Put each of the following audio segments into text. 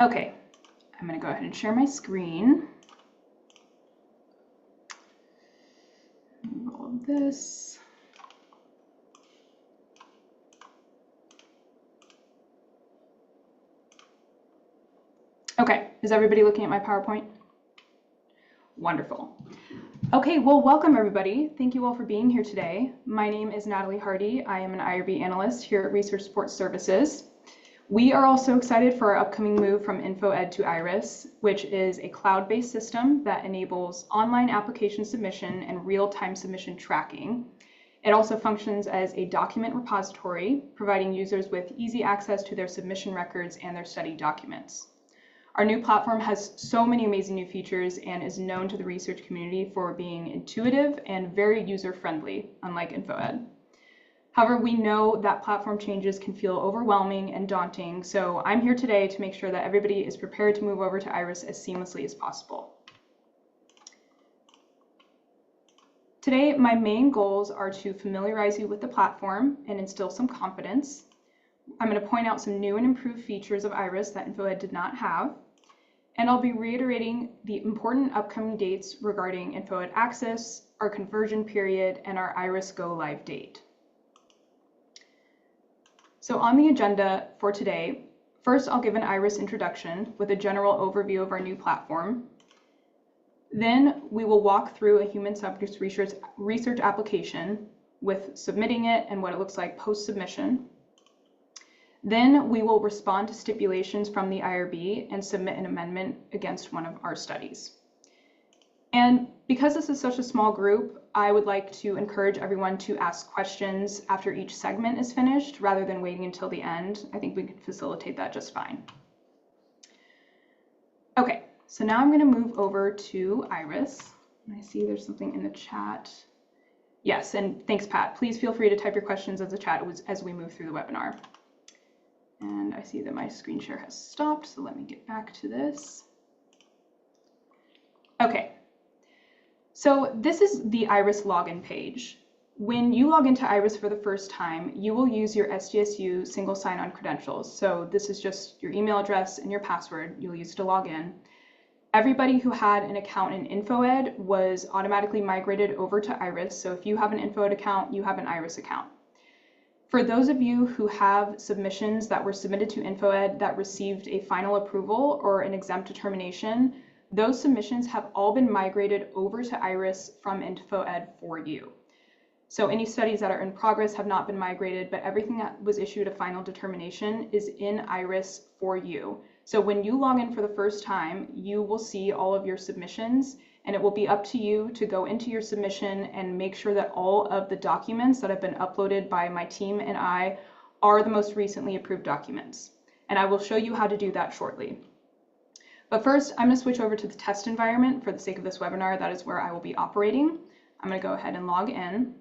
Okay, I'm going to go ahead and share my screen. Move all of this. Okay, is everybody looking at my PowerPoint? Wonderful. Okay, well, welcome everybody. Thank you all for being here today. My name is Natalie Hardy. I am an IRB analyst here at Research Support Services. We are also excited for our upcoming move from InfoEd to iRIS, which is a cloud-based system that enables online application submission and real-time submission tracking. It also functions as a document repository, providing users with easy access to their submission records and their study documents. Our new platform has so many amazing new features and is known to the research community for being intuitive and very user-friendly, unlike InfoEd. However, we know that platform changes can feel overwhelming and daunting, so I'm here today to make sure that everybody is prepared to move over to iRIS as seamlessly as possible. Today, my main goals are to familiarize you with the platform and instill some confidence. I'm going to point out some new and improved features of iRIS that InfoEd did not have. And I'll be reiterating the important upcoming dates regarding InfoEd access, our conversion period, and our iRIS Go Live date. So on the agenda for today, first I'll give an iRIS introduction with a general overview of our new platform. Then we will walk through a human subject research application with submitting it and what it looks like post-submission. Then we will respond to stipulations from the IRB and submit an amendment against one of our studies. And because this is such a small group, I would like to encourage everyone to ask questions after each segment is finished rather than waiting until the end. I think we can facilitate that just fine. Okay, so now I'm going to move over to iRIS. I see there's something in the chat. Yes, and thanks, Pat. Please feel free to type your questions as a chat as we move through the webinar. And I see that my screen share has stopped, so let me get back to this. Okay, so this is the iRIS login page. When you log into iRIS for the first time, you will use your SDSU single sign-on credentials. So this is just your email address and your password you'll use to log in. Everybody who had an account in InfoEd was automatically migrated over to iRIS. So if you have an InfoEd account, you have an iRIS account. For those of you who have submissions that were submitted to InfoEd that received a final approval or an exempt determination, those submissions have all been migrated over to iRIS from InfoEd for you. So any studies that are in progress have not been migrated, but everything that was issued a final determination is in iRIS for you. So when you log in for the first time, you will see all of your submissions, and it will be up to you to go into your submission and make sure that all of the documents that have been uploaded by my team and I are the most recently approved documents. And I will show you how to do that shortly. But first, I'm going to switch over to the test environment for the sake of this webinar. That is where I will be operating. I'm going to go ahead and log in.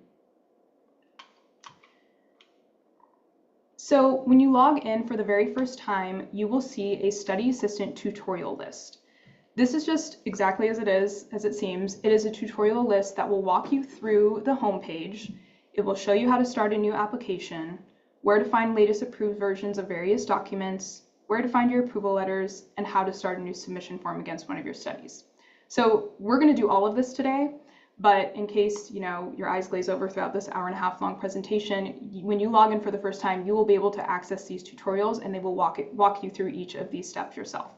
So when you log in for the very first time, you will see a study assistant tutorial list. This is just exactly as it seems. It is a tutorial list that will walk you through the home page. It will show you how to start a new application, where to find latest approved versions of various documents, where to find your approval letters, and how to start a new submission form against one of your studies. So we're going to do all of this today, but in case your eyes glaze over throughout this hour-and-a-half long presentation, when you log in for the first time, you will be able to access these tutorials and they will walk you through each of these steps yourself.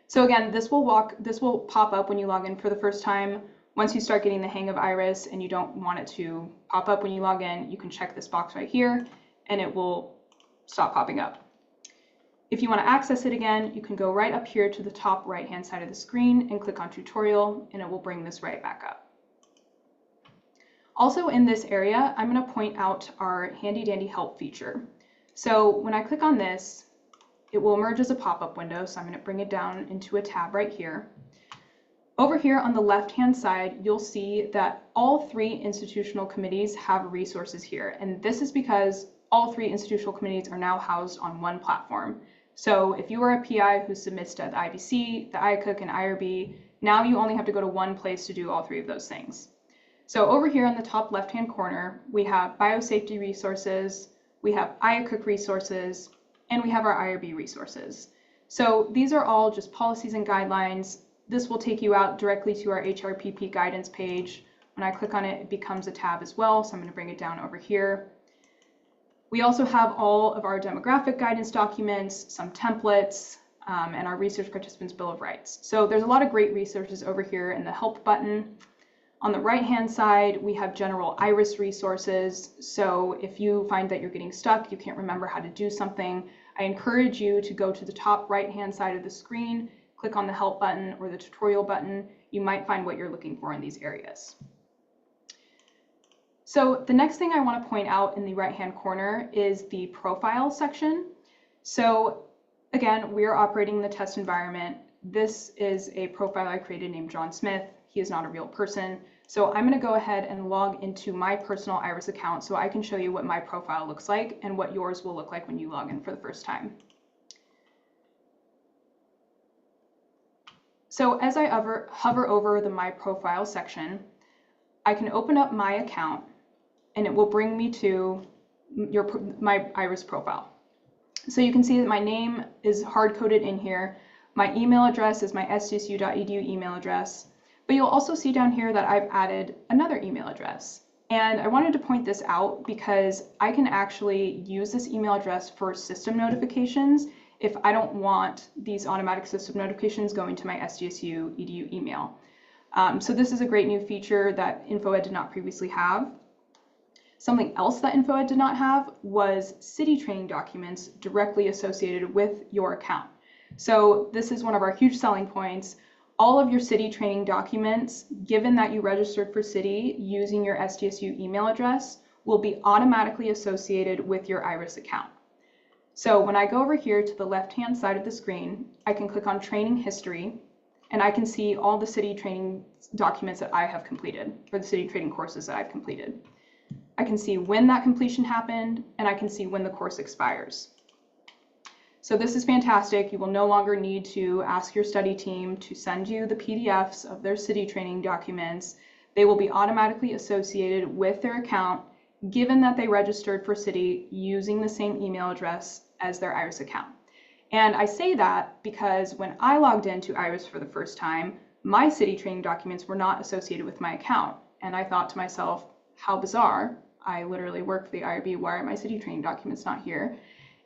So again, this will pop up when you log in for the first time. Once you start getting the hang of iRIS and you don't want it to pop up when you log in, you can check this box right here and it will stop popping up. If you want to access it again, you can go right up here to the top right-hand side of the screen and click on tutorial, and it will bring this right back up. Also in this area, I'm going to point out our handy dandy help feature. So when I click on this, it will emerge as a pop-up window. So I'm going to bring it down into a tab right here. Over here on the left-hand side, you'll see that all three institutional committees have resources here. And this is because all three institutional committees are now housed on one platform. So if you are a PI who submits to the IBC, the IACUC, and IRB, now you only have to go to one place to do all three of those things. So over here in the top left-hand corner, we have biosafety resources, we have IACUC resources, and we have our IRB resources. So these are all just policies and guidelines. This will take you out directly to our HRPP guidance page. When I click on it, it becomes a tab as well, so I'm going to bring it down over here. We also have all of our demographic guidance documents, some templates, and our Research Participants Bill of Rights. So there's a lot of great resources over here in the Help button. On the right-hand side, we have general iRIS resources. So if you find that you're getting stuck, you can't remember how to do something, I encourage you to go to the top right-hand side of the screen, click on the Help button or the Tutorial button. You might find what you're looking for in these areas. So the next thing I want to point out in the right-hand corner is the Profile section. So again, we are operating in the test environment. This is a profile I created named John Smith. He is not a real person. So I'm going to go ahead and log into my personal iRIS account so I can show you what my profile looks like and what yours will look like when you log in for the first time. So as I hover over the My Profile section, I can open up my account and it will bring me to my iRIS profile. So you can see that my name is hard-coded in here. My email address is my sdsu.edu email address. But you'll also see down here that I've added another email address. And I wanted to point this out because I can actually use this email address for system notifications if I don't want these automatic system notifications going to my SDSU edu email. So this is a great new feature that InfoEd did not previously have. Something else that InfoEd did not have was city training documents directly associated with your account. So this is one of our huge selling points. All of your city training documents, given that you registered for city using your SDSU email address, will be automatically associated with your iRIS account. So when I go over here to the left-hand side of the screen, I can click on Training History, and I can see all the city training documents that I have completed, or the city training courses that I've completed. I can see when that completion happened, and I can see when the course expires. So this is fantastic. You will no longer need to ask your study team to send you the PDFs of their city training documents. They will be automatically associated with their account, given that they registered for city using the same email address as their iRIS account. And I say that because when I logged into iRIS for the first time, my city training documents were not associated with my account. And I thought to myself, how bizarre. I literally work for the IRB. Why are my city training documents not here?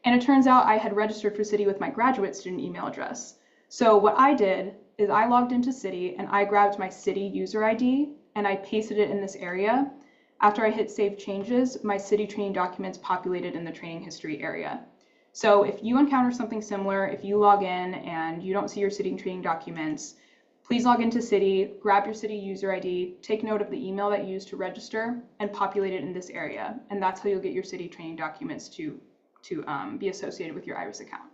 And it turns out I had registered for city with my graduate student email address. So what I did is I logged into city and I grabbed my city user ID and I pasted it in this area. After I hit save changes, my city training documents populated in the training history area. So if you encounter something similar, if you log in and you don't see your city training documents, please log into city, grab your city user ID, take note of the email that you used to register, and populate it in this area. And that's how you'll get your city training documents to be associated with your iRIS account.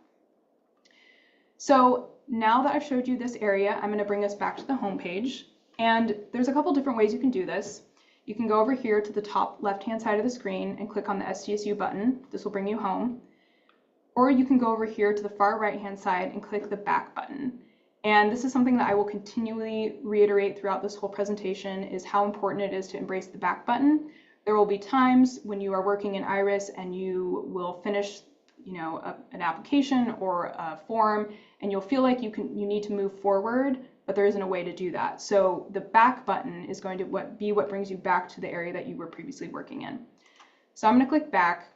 So now that I've showed you this area, I'm going to bring us back to the home page. And there's a couple different ways you can do this. You can go over here to the top left-hand side of the screen and click on the SDSU button. This will bring you home. Or you can go over here to the far right-hand side and click the back button. And this is something that I will continually reiterate throughout this whole presentation, is how important it is to embrace the back button. There will be times when you are working in iRIS and you will finish, an application or a form, and you'll feel like you need to move forward, but there isn't a way to do that. So the back button is going to be what brings you back to the area that you were previously working in. So I'm going to click back.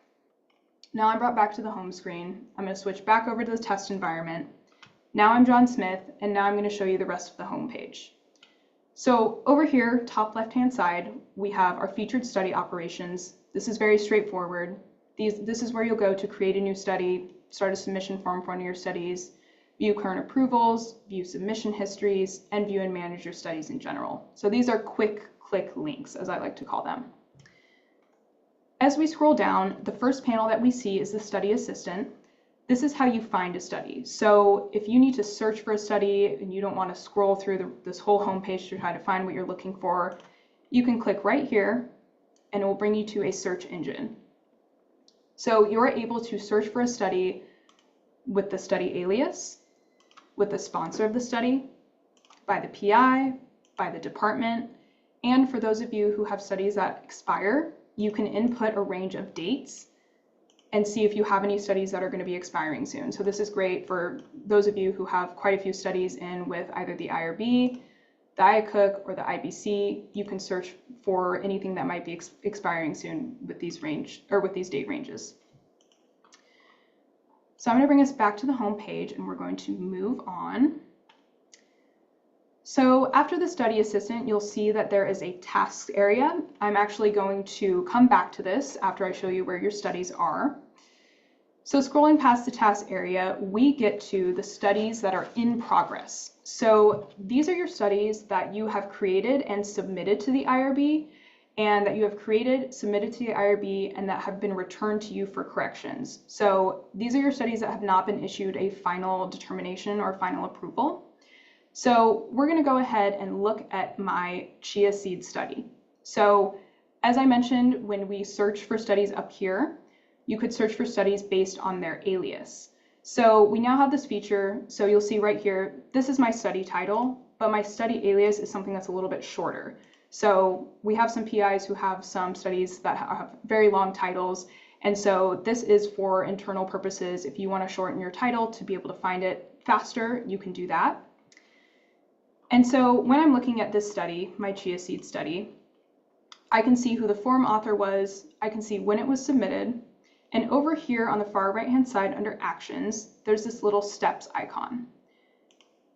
Now I'm brought back to the home screen. I'm going to switch back over to the test environment. Now I'm John Smith, and now I'm going to show you the rest of the home page. So over here, top left-hand side, we have our featured study operations. This is very straightforward. This is where you'll go to create a new study, start a submission form for one of your studies, view current approvals, view submission histories, and view and manage your studies in general. So these are quick click links, as I like to call them. As we scroll down, the first panel that we see is the study assistant. This is how you find a study. So if you need to search for a study and you don't want to scroll through this whole homepage to try to find what you're looking for, you can click right here and it will bring you to a search engine. So you're able to search for a study with the study alias, with the sponsor of the study, by the PI, by the department, and for those of you who have studies that expire, you can input a range of dates and see if you have any studies that are going to be expiring soon. So this is great for those of you who have quite a few studies in with either the IRB, the IACUC, or the IBC. You can search for anything that might be expiring soon with these date ranges. So I'm going to bring us back to the home page, and we're going to move on. So after the study assistant, you'll see that there is a tasks area. I'm actually going to come back to this after I show you where your studies are. So scrolling past the tasks area, we get to the studies that are in progress. So these are your studies that you have created and submitted to the IRB, and that you have created, submitted to the IRB, and that have been returned to you for corrections. So these are your studies that have not been issued a final determination or final approval. So we're going to go ahead and look at my chia seed study. So as I mentioned, when we search for studies up here, you could search for studies based on their alias. So we now have this feature. So you'll see right here, this is my study title, but my study alias is something that's a little bit shorter. So we have some PIs who have some studies that have very long titles. And so this is for internal purposes. If you want to shorten your title to be able to find it faster, you can do that. And so when I'm looking at this study, my chia seed study, I can see who the forum author was, I can see when it was submitted, and over here on the far right-hand side under Actions, there's this little steps icon.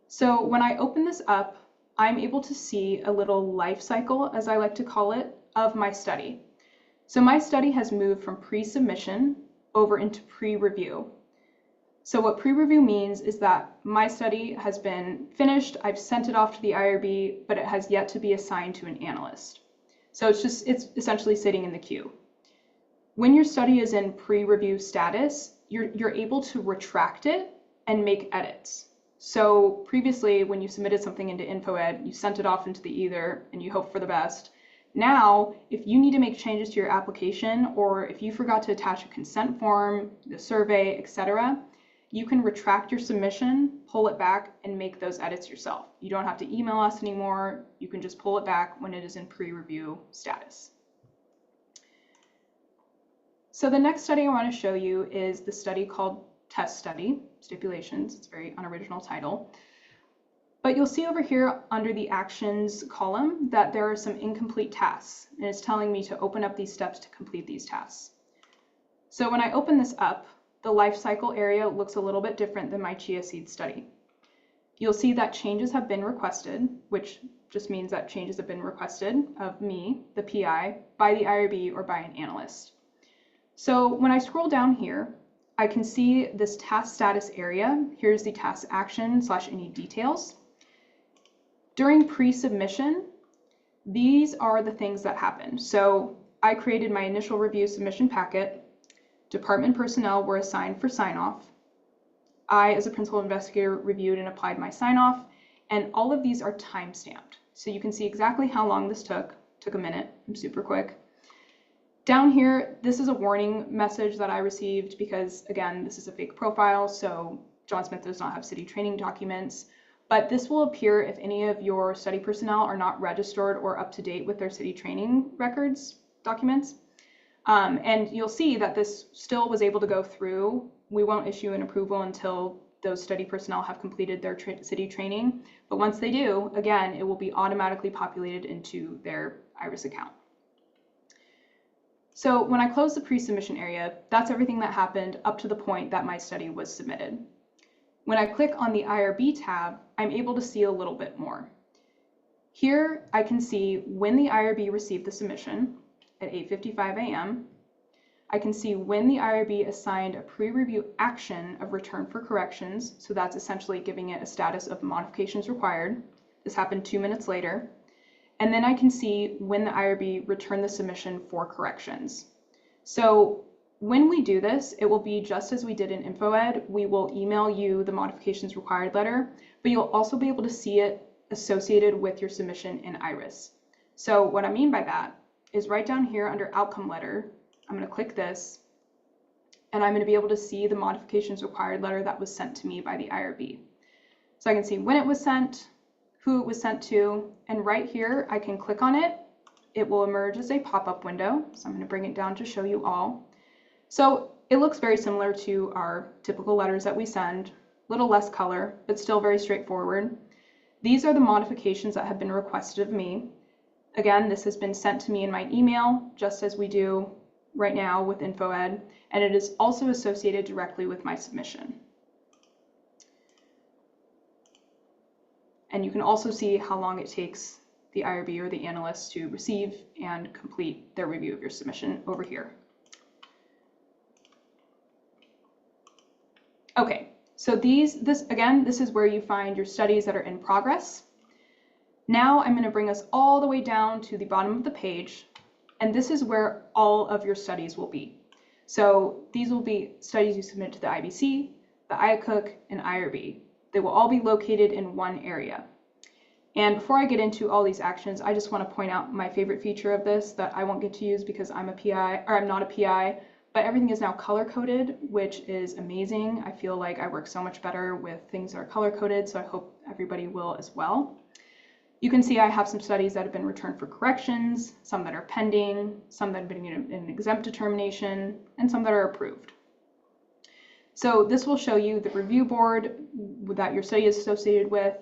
So when I open this up, I'm able to see a little life cycle, as I like to call it, of my study. So my study has moved from pre-submission over into pre-review. So what pre-review means is that my study has been finished, I've sent it off to the IRB, but it has yet to be assigned to an analyst. So it's essentially sitting in the queue. When your study is in pre-review status, you're able to retract it and make edits. So previously, when you submitted something into InfoEd, you sent it off into the ether and you hope for the best. Now, if you need to make changes to your application, or if you forgot to attach a consent form, the survey, etc., you can retract your submission, pull it back, and make those edits yourself. You don't have to email us anymore. You can just pull it back when it is in pre-review status. So the next study I want to show you is the study called Test Study, Stipulations. It's a very unoriginal title. But you'll see over here under the Actions column that there are some incomplete tasks, and it's telling me to open up these steps to complete these tasks. So when I open this up, the life cycle area looks a little bit different than my chia seed study. You'll see that changes have been requested, which just means that changes have been requested of me, the PI, by the IRB or by an analyst. So when I scroll down here, I can see this task status area. Here's the task action / any details. During pre-submission, these are the things that happened. So I created my initial review submission packet. Department personnel were assigned for sign-off. I, as a principal investigator, reviewed and applied my sign-off, and all of these are time-stamped. So you can see exactly how long this took. Took a minute. I'm super quick. Down here, this is a warning message that I received because, again, this is a fake profile, so John Smith does not have city training documents. But this will appear if any of your study personnel are not registered or up to date with their city training records documents. And you'll see that this still was able to go through. We won't issue an approval until those study personnel have completed their city training. But once they do, again, it will be automatically populated into their iRIS account. So when I close the pre-submission area, that's everything that happened up to the point that my study was submitted. When I click on the IRB tab, I'm able to see a little bit more. Here, I can see when the IRB received the submission at 8:55 a.m. I can see when the IRB assigned a pre-review action of return for corrections. So that's essentially giving it a status of modifications required. This happened 2 minutes later. And then I can see when the IRB returned the submission for corrections. So when we do this, it will be just as we did in InfoEd. We will email you the modifications required letter, but you'll also be able to see it associated with your submission in iRIS. So what I mean by that is right down here under outcome letter, I'm going to click this, and I'm going to be able to see the modifications required letter that was sent to me by the IRB. So I can see when it was sent, who it was sent to, and right here I can click on it. It will emerge as a pop-up window. So I'm going to bring it down to show you all. So it looks very similar to our typical letters that we send, a little less color, but still very straightforward. These are the modifications that have been requested of me. Again, this has been sent to me in my email, just as we do right now with InfoEd, and it is also associated directly with my submission. And you can also see how long it takes the IRB or the analyst to receive and complete their review of your submission over here. Okay, so this is where you find your studies that are in progress. Now I'm going to bring us all the way down to the bottom of the page, and this is where all of your studies will be. So these will be studies you submit to the IBC, the IACUC, and IRB. They will all be located in one area. And before I get into all these actions, I just want to point out my favorite feature of this that I won't get to use because I'm a PI, or I'm not a PI, but everything is now color-coded, which is amazing. I feel like I work so much better with things that are color-coded, so I hope everybody will as well. You can see I have some studies that have been returned for corrections, some that are pending, some that have been in an exempt determination, and some that are approved. So this will show you the review board that your study is associated with,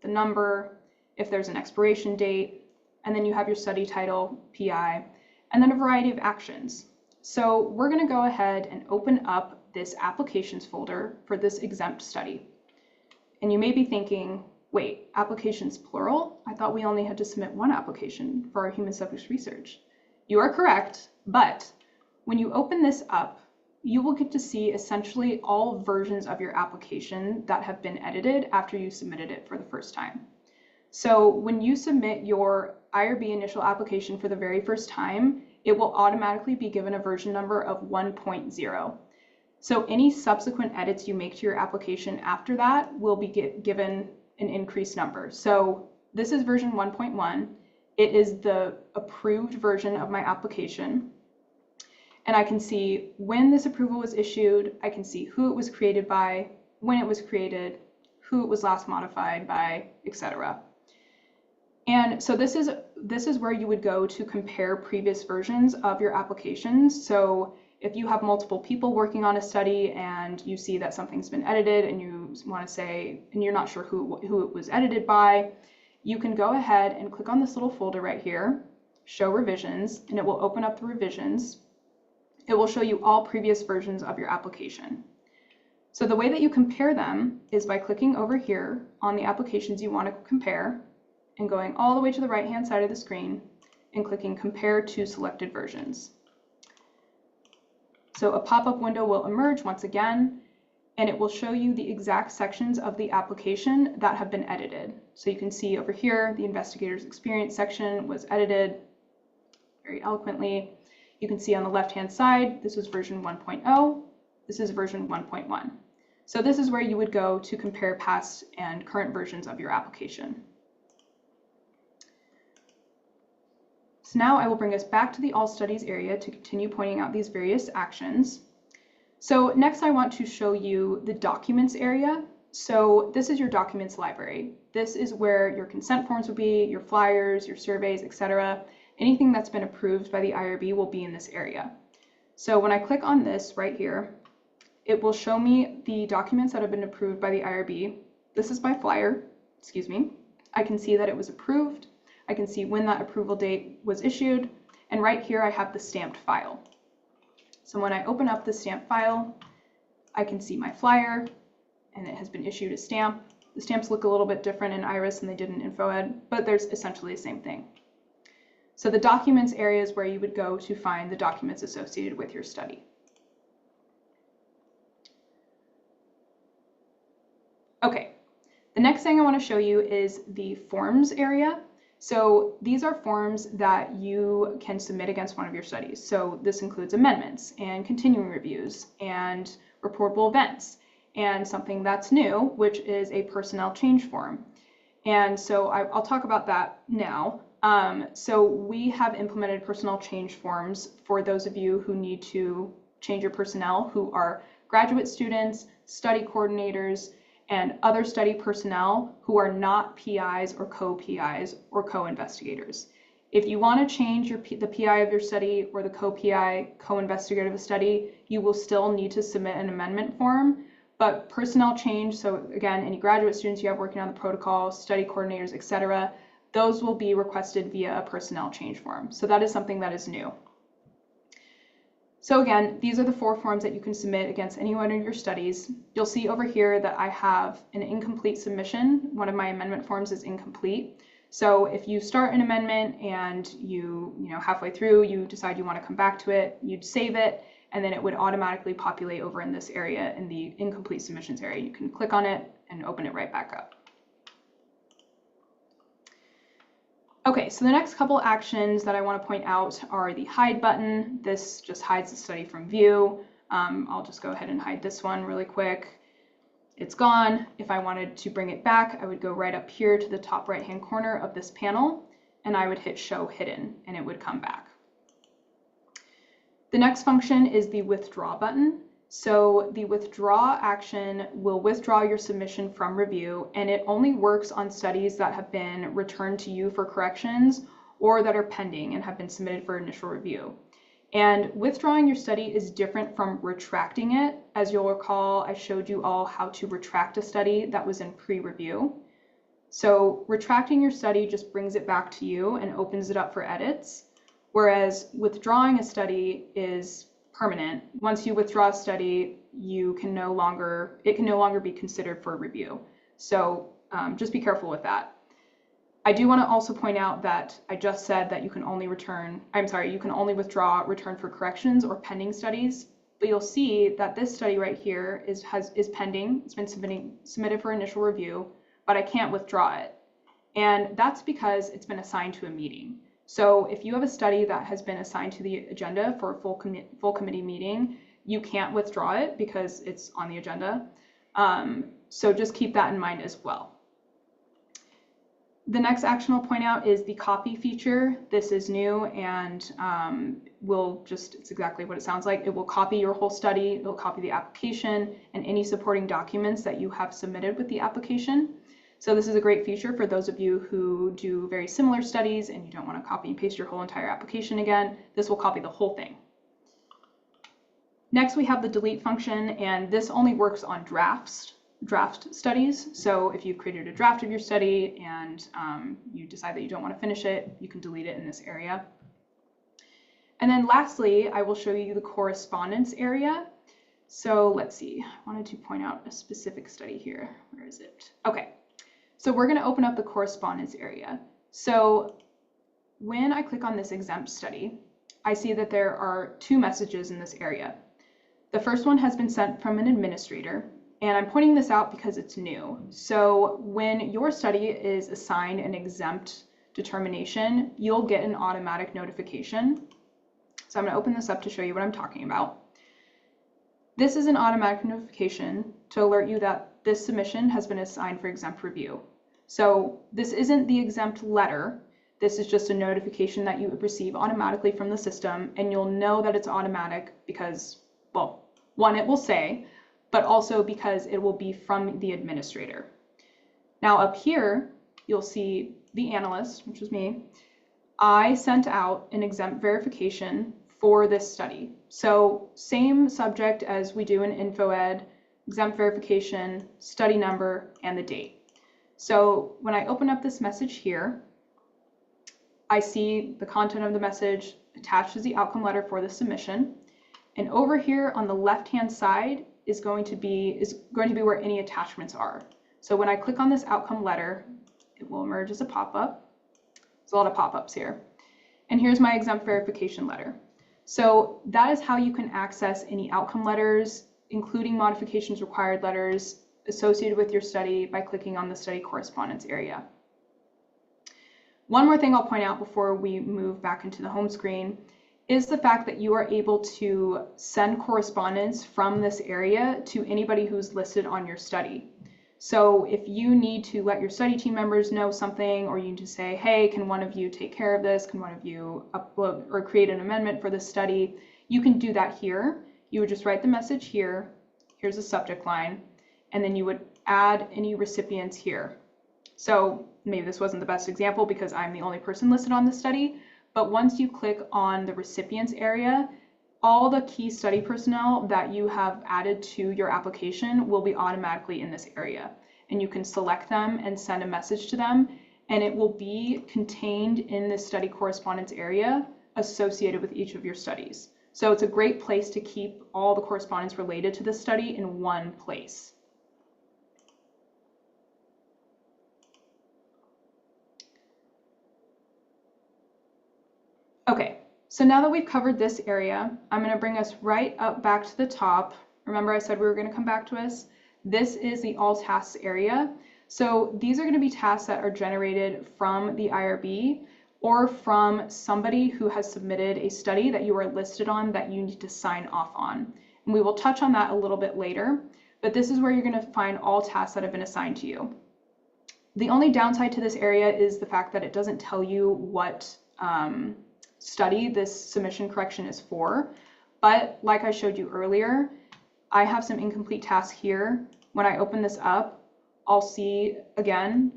the number, if there's an expiration date, and then you have your study title, PI, and then a variety of actions. So we're going to go ahead and open up this applications folder for this exempt study. And you may be thinking, wait, applications plural? I thought we only had to submit one application for our human subjects research. You are correct, but when you open this up, you will get to see essentially all versions of your application that have been edited after you submitted it for the first time. So when you submit your IRB initial application for the very first time, it will automatically be given a version number of 1.0. So any subsequent edits you make to your application after that will be given an increased number. So this is version 1.1. It is the approved version of my application. And I can see when this approval was issued, I can see who it was created by, when it was created, who it was last modified by, etc. And so this is where you would go to compare previous versions of your applications. So if you have multiple people working on a study and you see that something's been edited and you want to say, and you're not sure who it was edited by, you can go ahead and click on this little folder right here, show revisions, and it will open up the revisions. It will show you all previous versions of your application. So the way that you compare them is by clicking over here on the applications you want to compare and going all the way to the right-hand side of the screen and clicking Compare to Selected Versions. So a pop-up window will emerge once again, and it will show you the exact sections of the application that have been edited. So you can see over here, the investigator's experience section was edited very eloquently. You can see on the left-hand side, this was version 1.0, this is version 1.1. So this is where you would go to compare past and current versions of your application. So now I will bring us back to the All Studies area to continue pointing out these various actions. So next I want to show you the Documents area. So this is your documents library. This is where your consent forms will be, your flyers, your surveys, etc. Anything that's been approved by the IRB will be in this area. So when I click on this right here, it will show me the documents that have been approved by the IRB. This is my flyer, excuse me. I can see that it was approved. I can see when that approval date was issued, and right here I have the stamped file. So when I open up the stamped file, I can see my flyer, and it has been issued a stamp. The stamps look a little bit different in iRIS than they did in InfoEd, but there's essentially the same thing. So the documents area is where you would go to find the documents associated with your study. Okay, the next thing I want to show you is the forms area. So these are forms that you can submit against one of your studies. So this includes amendments and continuing reviews and reportable events and something that's new, which is a personnel change form. And so I'll talk about that now. So we have implemented personnel change forms for those of you who need to change your personnel, who are graduate students, study coordinators, and other study personnel who are not PIs or co-PIs or co-investigators. If you want to change the PI of your study or the co-PI, co-investigator of the study, you will still need to submit an amendment form. But personnel change, so again, any graduate students you have working on the protocol, study coordinators, etc., those will be requested via a personnel change form. So that is something that is new. So again, these are the 4 forms that you can submit against any one of your studies. You'll see over here that I have an incomplete submission. One of my amendment forms is incomplete. So if you start an amendment and you halfway through, you decide you want to come back to it, you'd save it, and then it would automatically populate over in this area, in the incomplete submissions area. You can click on it and open it right back up. Okay, so the next couple actions that I want to point out are the hide button. This just hides the study from view. I'll just go ahead and hide this one really quick. It's gone. If I wanted to bring it back, I would go right up here to the top right-hand corner of this panel, and I would hit Show Hidden, and it would come back. The next function is the Withdraw button. So the withdraw action will withdraw your submission from review, and it only works on studies that have been returned to you for corrections or that are pending and have been submitted for initial review. And withdrawing your study is different from retracting it. As you'll recall, I showed you all how to retract a study that was in pre-review. So retracting your study just brings it back to you and opens it up for edits, whereas withdrawing a study is permanent. Once you withdraw a study, it can no longer be considered for review. So just be careful with that. I do want to also point out that I just said that you can only withdraw return for corrections or pending studies, but you'll see that this study right here is pending. It's been submitted for initial review, but I can't withdraw it. And that's because it's been assigned to a meeting. So if you have a study that has been assigned to the agenda for a full committee meeting, you can't withdraw it because it's on the agenda. So just keep that in mind as well. The next action I'll point out is the copy feature. This is new and it's exactly what it sounds like. It will copy your whole study, it'll copy the application and any supporting documents that you have submitted with the application. So this is a great feature for those of you who do very similar studies and you don't want to copy and paste your whole entire application again. This will copy the whole thing. Next, we have the delete function, and this only works on draft studies. So if you've created a draft of your study and you decide that you don't want to finish it, you can delete it in this area. And then lastly, I will show you the correspondence area. So let's see, I wanted to point out a specific study here. Where is it? Okay, so we're going to open up the correspondence area. So when I click on this exempt study, I see that there are 2 messages in this area. The first one has been sent from an administrator, and I'm pointing this out because it's new. So when your study is assigned an exempt determination, you'll get an automatic notification. So I'm going to open this up to show you what I'm talking about. This is an automatic notification to alert you that this submission has been assigned for exempt review. So this isn't the exempt letter. This is just a notification that you receive automatically from the system, and you'll know that it's automatic because, well, one, it will say, but also because it will be from the administrator. Now up here, you'll see the analyst, which is me. I sent out an exempt verification for this study. So same subject as we do in InfoEd, exempt verification, study number, and the date. So when I open up this message here, I see the content of the message attached as the outcome letter for the submission. And over here on the left-hand side is going to be where any attachments are. So when I click on this outcome letter, it will emerge as a pop-up. There's a lot of pop-ups here. And here's my exempt verification letter. So that is how you can access any outcome letters, including modifications required letters associated with your study by clicking on the study correspondence area. One more thing I'll point out before we move back into the home screen is the fact that you are able to send correspondence from this area to anybody who's listed on your study. So if you need to let your study team members know something, or you need to say, hey, can one of you take care of this? Can one of you upload or create an amendment for this study? You can do that here. You would just write the message here. Here's the subject line. And then you would add any recipients here. So maybe this wasn't the best example because I'm the only person listed on the study, but once you click on the recipients area, all the key study personnel that you have added to your application will be automatically in this area. And you can select them and send a message to them, and it will be contained in this study correspondence area associated with each of your studies. So it's a great place to keep all the correspondence related to this study in one place. Okay, so now that we've covered this area, I'm going to bring us right up back to the top. Remember I said we were going to come back to us? This is the all tasks area. So these are going to be tasks that are generated from the IRB or from somebody who has submitted a study that you are listed on that you need to sign off on. And we will touch on that a little bit later, but this is where you're going to find all tasks that have been assigned to you. The only downside to this area is the fact that it doesn't tell you what study this submission correction is for, but like I showed you earlier, I have some incomplete tasks here. When I open this up, I'll see again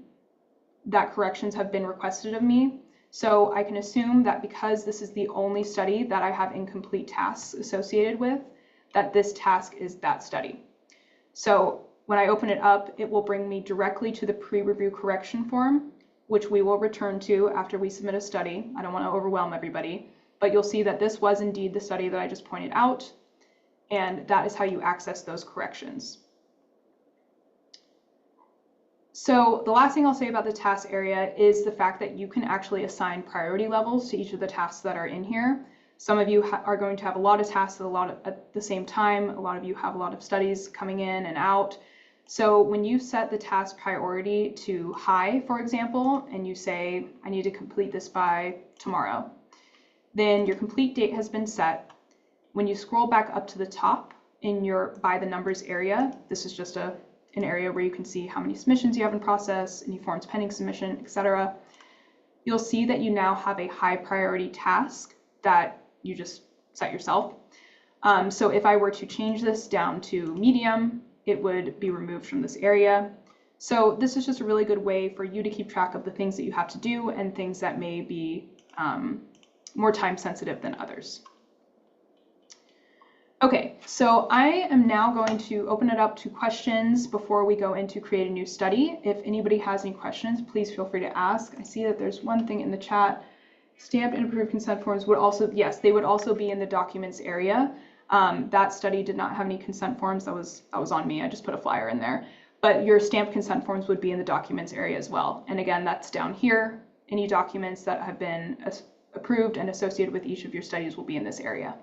that corrections have been requested of me. So I can assume that because this is the only study that I have incomplete tasks associated with, that this task is that study. So when I open it up, it will bring me directly to the pre-review correction form, which we will return to after we submit a study. I don't want to overwhelm everybody, but you'll see that this was indeed the study that I just pointed out, and that is how you access those corrections. So the last thing I'll say about the task area is the fact that you can actually assign priority levels to each of the tasks that are in here. Some of you are going to have a lot of tasks at the same time. A lot of you have a lot of studies coming in and out. So when you set the task priority to high, for example, and you say, I need to complete this by tomorrow, then your complete date has been set. When you scroll back up to the top in your by the numbers area, this is just an area where you can see how many submissions you have in process, any forms pending submission, etc. You'll see that you now have a high priority task that you just set yourself. So if I were to change this down to medium, it would be removed from this area. So this is just a really good way for you to keep track of the things that you have to do and things that may be more time sensitive than others. Okay, so I am now going to open it up to questions before we go into create a new study. If anybody has any questions, please feel free to ask. I see that there's one thing in the chat. Stamped and approved consent forms would also, yes, they would also be in the documents area. That study did not have any consent forms. That was on me. I just put a flyer in there. But your stamped consent forms would be in the documents area as well. And again, that's down here. Any documents that have been approved and associated with each of your studies will be in this area.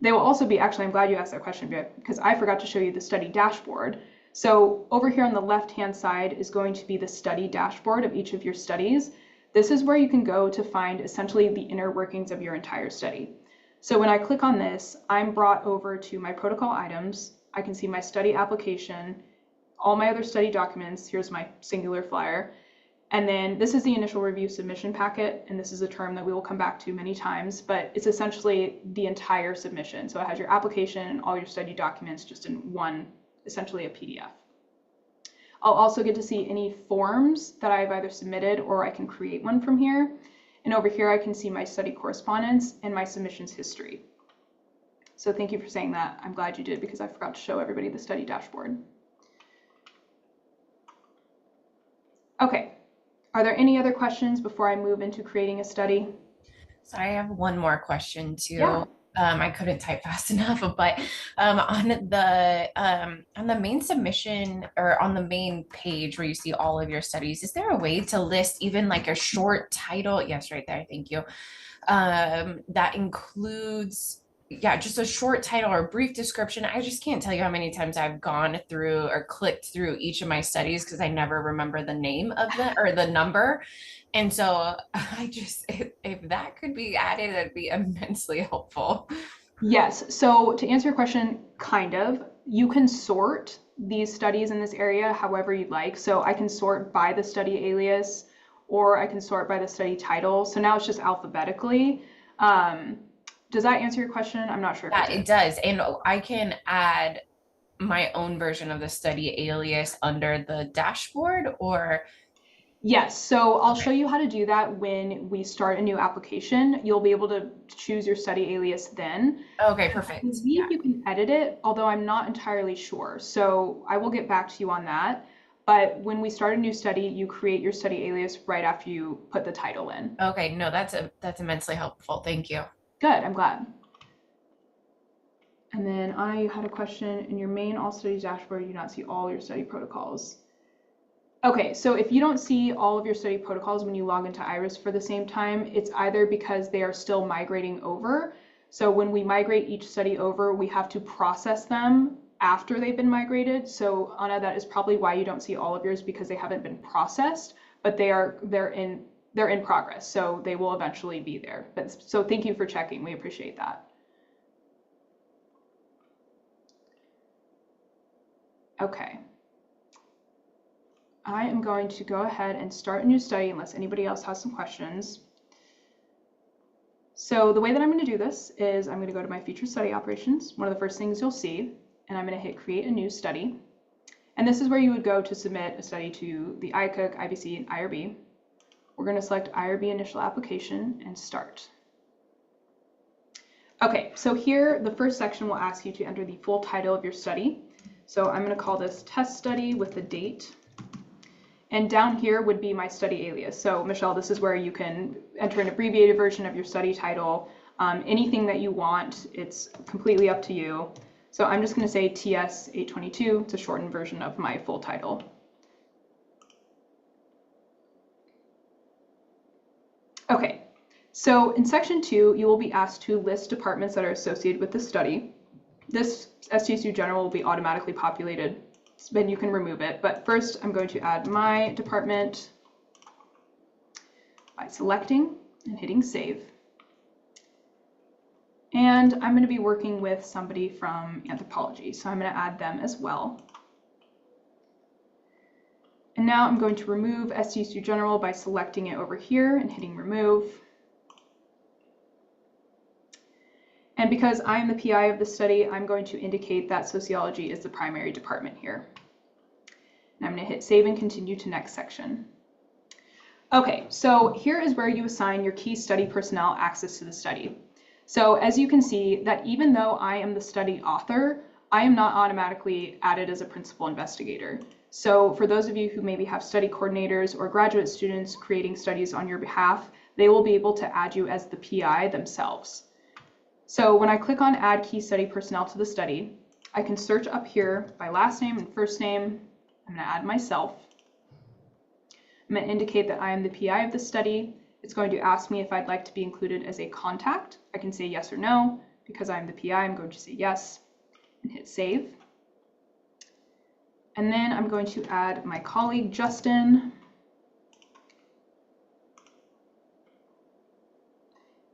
They will also be, actually, I'm glad you asked that question because I forgot to show you the study dashboard. So over here on the left-hand side is going to be the study dashboard of each of your studies. This is where you can go to find essentially the inner workings of your entire study. So when I click on this, I'm brought over to my protocol items. I can see my study application, all my other study documents. Here's my singular flyer. And then this is the initial review submission packet, and this is a term that we will come back to many times, but it's essentially the entire submission. So it has your application and all your study documents just in one, essentially a PDF. I'll also get to see any forms that I've either submitted or I can create one from here. And over here I can see my study correspondence and my submissions history. So thank you for saying that. I'm glad you did because I forgot to show everybody the study dashboard. Okay. Are there any other questions before I move into creating a study? So I have one more question too. Yeah. I couldn't type fast enough, but on the main submission or on the main page where you see all of your studies, is there a way to list even like a short title? Yes, right there. Thank you. That includes, yeah, just a short title or brief description. I just can't tell you how many times I've gone through or clicked through each of my studies because I never remember the name of the number. And so I just, if that could be added, that'd be immensely helpful. Yes. So to answer your question, kind of, you can sort these studies in this area however you'd like. So I can sort by the study alias, or I can sort by the study title. So now it's just alphabetically. Does that answer your question? I'm not sure. Yeah, it does. And I can add my own version of the study alias under the dashboard, or Yes, so I'll Okay. show you how to do that when we start a new application. You'll be able to choose your study alias then. Okay, I perfect. believe Yeah. you can edit it, although I'm not entirely sure. So I will get back to you on that. But when we start a new study, you create your study alias right after you put the title in. Okay, no, that's immensely helpful. Thank you. Good, I'm glad. And then I had a question, in your main all studies dashboard, you do not see all your study protocols. Okay, so if you don't see all of your study protocols when you log into iRIS for the same time, it's either because they are still migrating over. So when we migrate each study over, we have to process them after they've been migrated. So Anna, that is probably why you don't see all of yours, because they haven't been processed, but they're in progress. So they will eventually be there. But so thank you for checking. We appreciate that. Okay. I am going to go ahead and start a new study unless anybody else has some questions. So the way that I'm going to do this is I'm going to go to my featured study operations, one of the first things you'll see, and I'm going to hit create a new study. And this is where you would go to submit a study to the ICOOC, IBC, and IRB. We're going to select IRB initial application and start. Okay, so here the first section will ask you to enter the full title of your study. So I'm going to call this test study with the date. And down here would be my study alias. So Michelle, this is where you can enter an abbreviated version of your study title, anything that you want. It's completely up to you. So I'm just going to say TS 822. It's a shortened version of my full title. Okay, so in section 2, you will be asked to list departments that are associated with the study. This SDSU General will be automatically populated, then you can remove it. But first, I'm going to add my department by selecting and hitting save. And I'm going to be working with somebody from anthropology, so I'm going to add them as well. And now I'm going to remove SDSU General by selecting it over here and hitting remove. And because I'm the PI of the study, I'm going to indicate that sociology is the primary department here. And I'm going to hit save and continue to next section. Okay, so here is where you assign your key study personnel access to the study. So as you can see, that even though I am the study author, I am not automatically added as a principal investigator. So for those of you who maybe have study coordinators or graduate students creating studies on your behalf, they will be able to add you as the PI themselves. So when I click on add key study personnel to the study, I can search up here by last name and first name. I'm going to add myself. I'm going to indicate that I am the PI of the study. It's going to ask me if I'd like to be included as a contact. I can say yes or no. Because I'm the PI, I'm going to say yes and hit save. And then I'm going to add my colleague, Justin.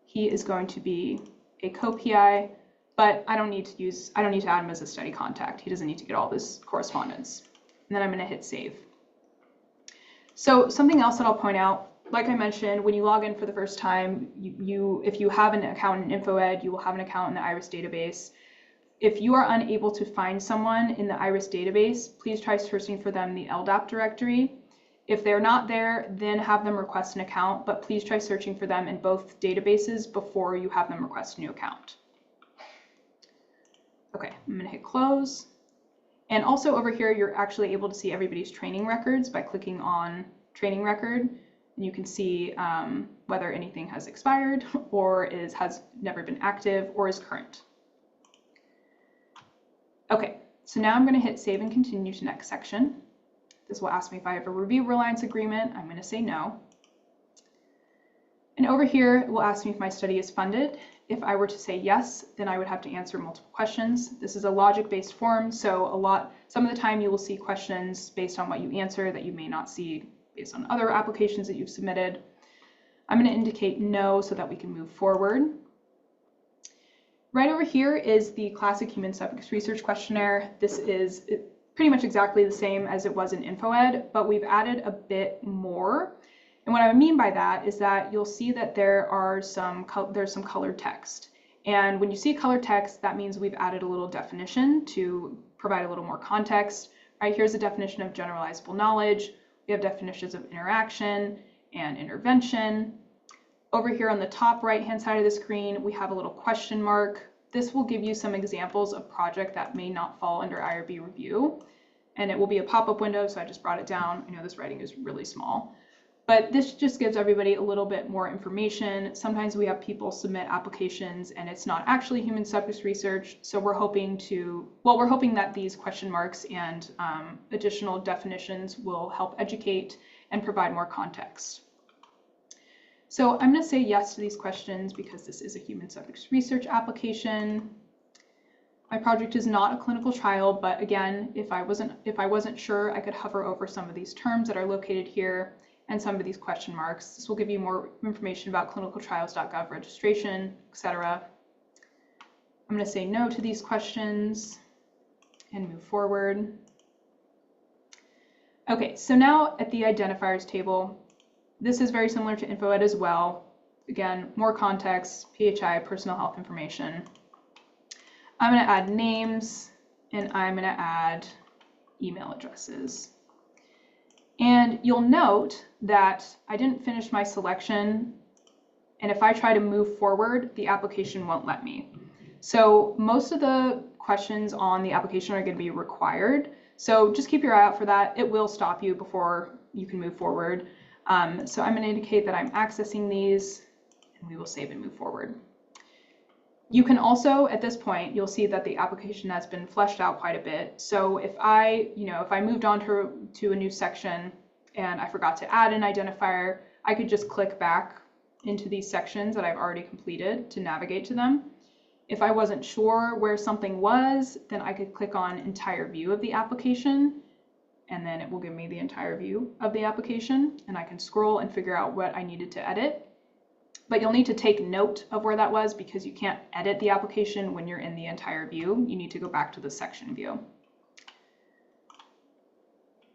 He is going to be a co-PI, but I don't need to add him as a study contact. He doesn't need to get all this correspondence. And then I'm going to hit save. So something else that I'll point out, like I mentioned, when you log in for the first time, if you have an account in InfoEd, you will have an account in the iRIS database. If you are unable to find someone in the iRIS database, please try searching for them in the LDAP directory. If they're not there, then have them request an account, but please try searching for them in both databases before you have them request a new account. Okay, I'm going to hit close. And also over here, you're actually able to see everybody's training records by clicking on training record. And you can see whether anything has expired or has never been active or is current. Okay, so now I'm going to hit save and continue to next section. This will ask me if I have a review reliance agreement. I'm going to say no. And over here, it will ask me if my study is funded. If I were to say yes, then I would have to answer multiple questions. This is a logic-based form, so some of the time you will see questions based on what you answer that you may not see based on other applications that you've submitted. I'm going to indicate no so that we can move forward. Right over here is the classic human subjects research questionnaire. This is pretty much exactly the same as it was in InfoEd, but we've added a bit more. And what I mean by that is that you'll see that there's some colored text. And when you see colored text, that means we've added a little definition to provide a little more context. Right, here's a definition of generalizable knowledge. We We have definitions of interaction and intervention. Over here on the top right-hand side of the screen, we have a little question mark. This will give you some examples of project that may not fall under IRB review. And it will be a pop-up window, so I just brought it down. I know this writing is really small. But this just gives everybody a little bit more information. Sometimes we have people submit applications and it's not actually human subjects research. So we're hoping that these question marks and additional definitions will help educate and provide more context. So I'm going to say yes to these questions because this is a human subjects research application. My project is not a clinical trial, but again, if I wasn't sure, I could hover over some of these terms that are located here and some of these question marks. This will give you more information about clinicaltrials.gov registration, etc. I'm going to say no to these questions and move forward. Okay, so now at the identifiers table, this is very similar to InfoEd as well. Again, more context, PHI, personal health information. I'm going to add names and I'm going to add email addresses. And you'll note that I didn't finish my selection, and if I try to move forward, the application won't let me. So most of the questions on the application are going to be required. So just keep your eye out for that. It will stop you before you can move forward. So I'm going to indicate that I'm accessing these, and we will save and move forward. You can also, at this point, you'll see that the application has been fleshed out quite a bit. So if I moved on to a new section and I forgot to add an identifier, I could just click back into these sections that I've already completed to navigate to them. If I wasn't sure where something was, then I could click on entire view of the application, and then it will give me the entire view of the application, and I can scroll and figure out what I needed to edit. But you'll need to take note of where that was because you can't edit the application when you're in the entire view. You need to go back to the section view.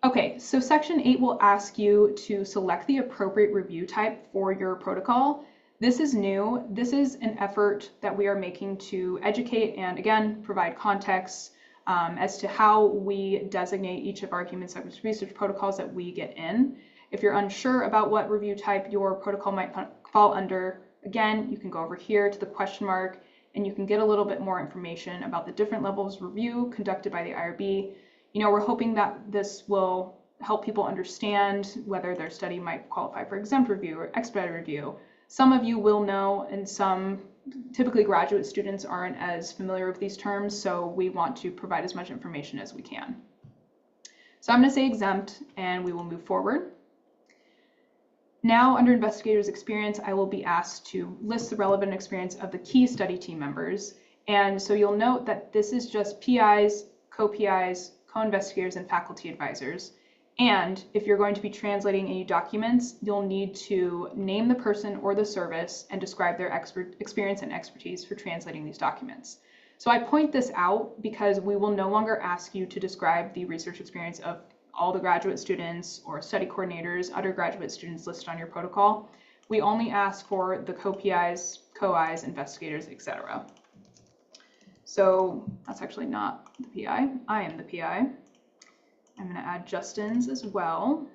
Okay, so section 8 will ask you to select the appropriate review type for your protocol. This is new. This is an effort that we are making to educate and, again, provide context as to how we designate each of our human subjects research protocols that we get in. If you're unsure about what review type your protocol might fall under, again, you can go over here to the question mark and you can get a little bit more information about the different levels of review conducted by the IRB. You know, we're hoping that this will help people understand whether their study might qualify for exempt review or expedited review. Some of you will know, and some, typically graduate students aren't as familiar with these terms, so we want to provide as much information as we can. So I'm going to say exempt and we will move forward. Now, under investigators' experience, I will be asked to list the relevant experience of the key study team members. And so you'll note that this is just PIs, co-PIs, co-investigators, and faculty advisors. And if you're going to be translating any documents, you'll need to name the person or the service and describe their experience and expertise for translating these documents. So I point this out because we will no longer ask you to describe the research experience of all the graduate students or study coordinators, undergraduate students listed on your protocol. We only ask for the co-PIs, co-Is, investigators, etc. So that's actually not the PI. I am the PI. I'm going to add Justin's as well.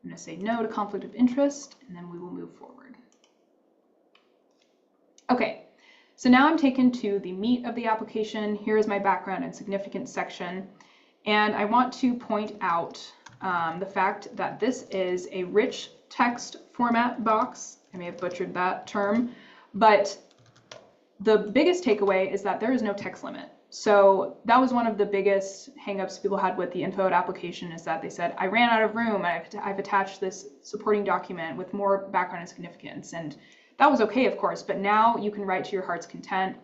I'm going to say no to conflict of interest, and then we will move forward. Okay. So now I'm taken to the meat of the application. Here is my background and significance section. And I want to point out the fact that this is a rich text format box. I may have butchered that term, but the biggest takeaway is that there is no text limit. So that was one of the biggest hangups people had with the InfoEd application, is that they said, I ran out of room. I've attached this supporting document with more background and significance. And that was okay, of course, but now you can write to your heart's content.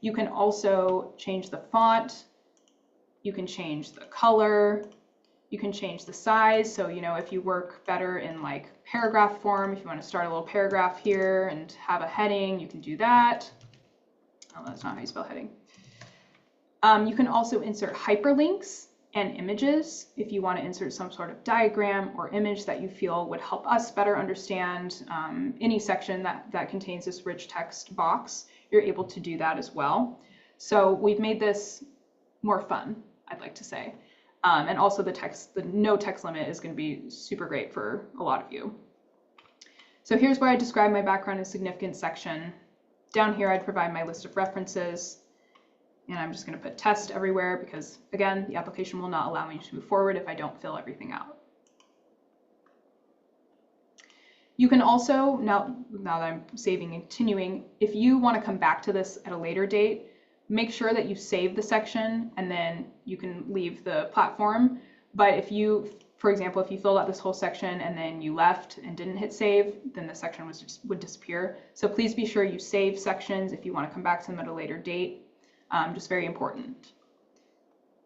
You can also change the font. You can change the color. You can change the size. So, you know, if you work better in like paragraph form, if you want to start a little paragraph here and have a heading, you can do that. Oh, that's not how you spell heading. You can also insert hyperlinks and images if you want to insert some sort of diagram or image that you feel would help us better understand any section that contains this rich text box. You're able to do that as well. So we've made this more fun, I'd like to say. And also the no text limit is going to be super great for a lot of you. So here's where I describe my background and significance section. Down here, I'd provide my list of references, and I'm just going to put test everywhere because, again, the application will not allow me to move forward if I don't fill everything out. You can also, now that I'm saving and continuing, if you want to come back to this at a later date, make sure that you save the section and then you can leave the platform. But if you, for example, if you filled out this whole section and then you left and didn't hit save, then the section would disappear. So please be sure you save sections if you want to come back to them at a later date. Just very important.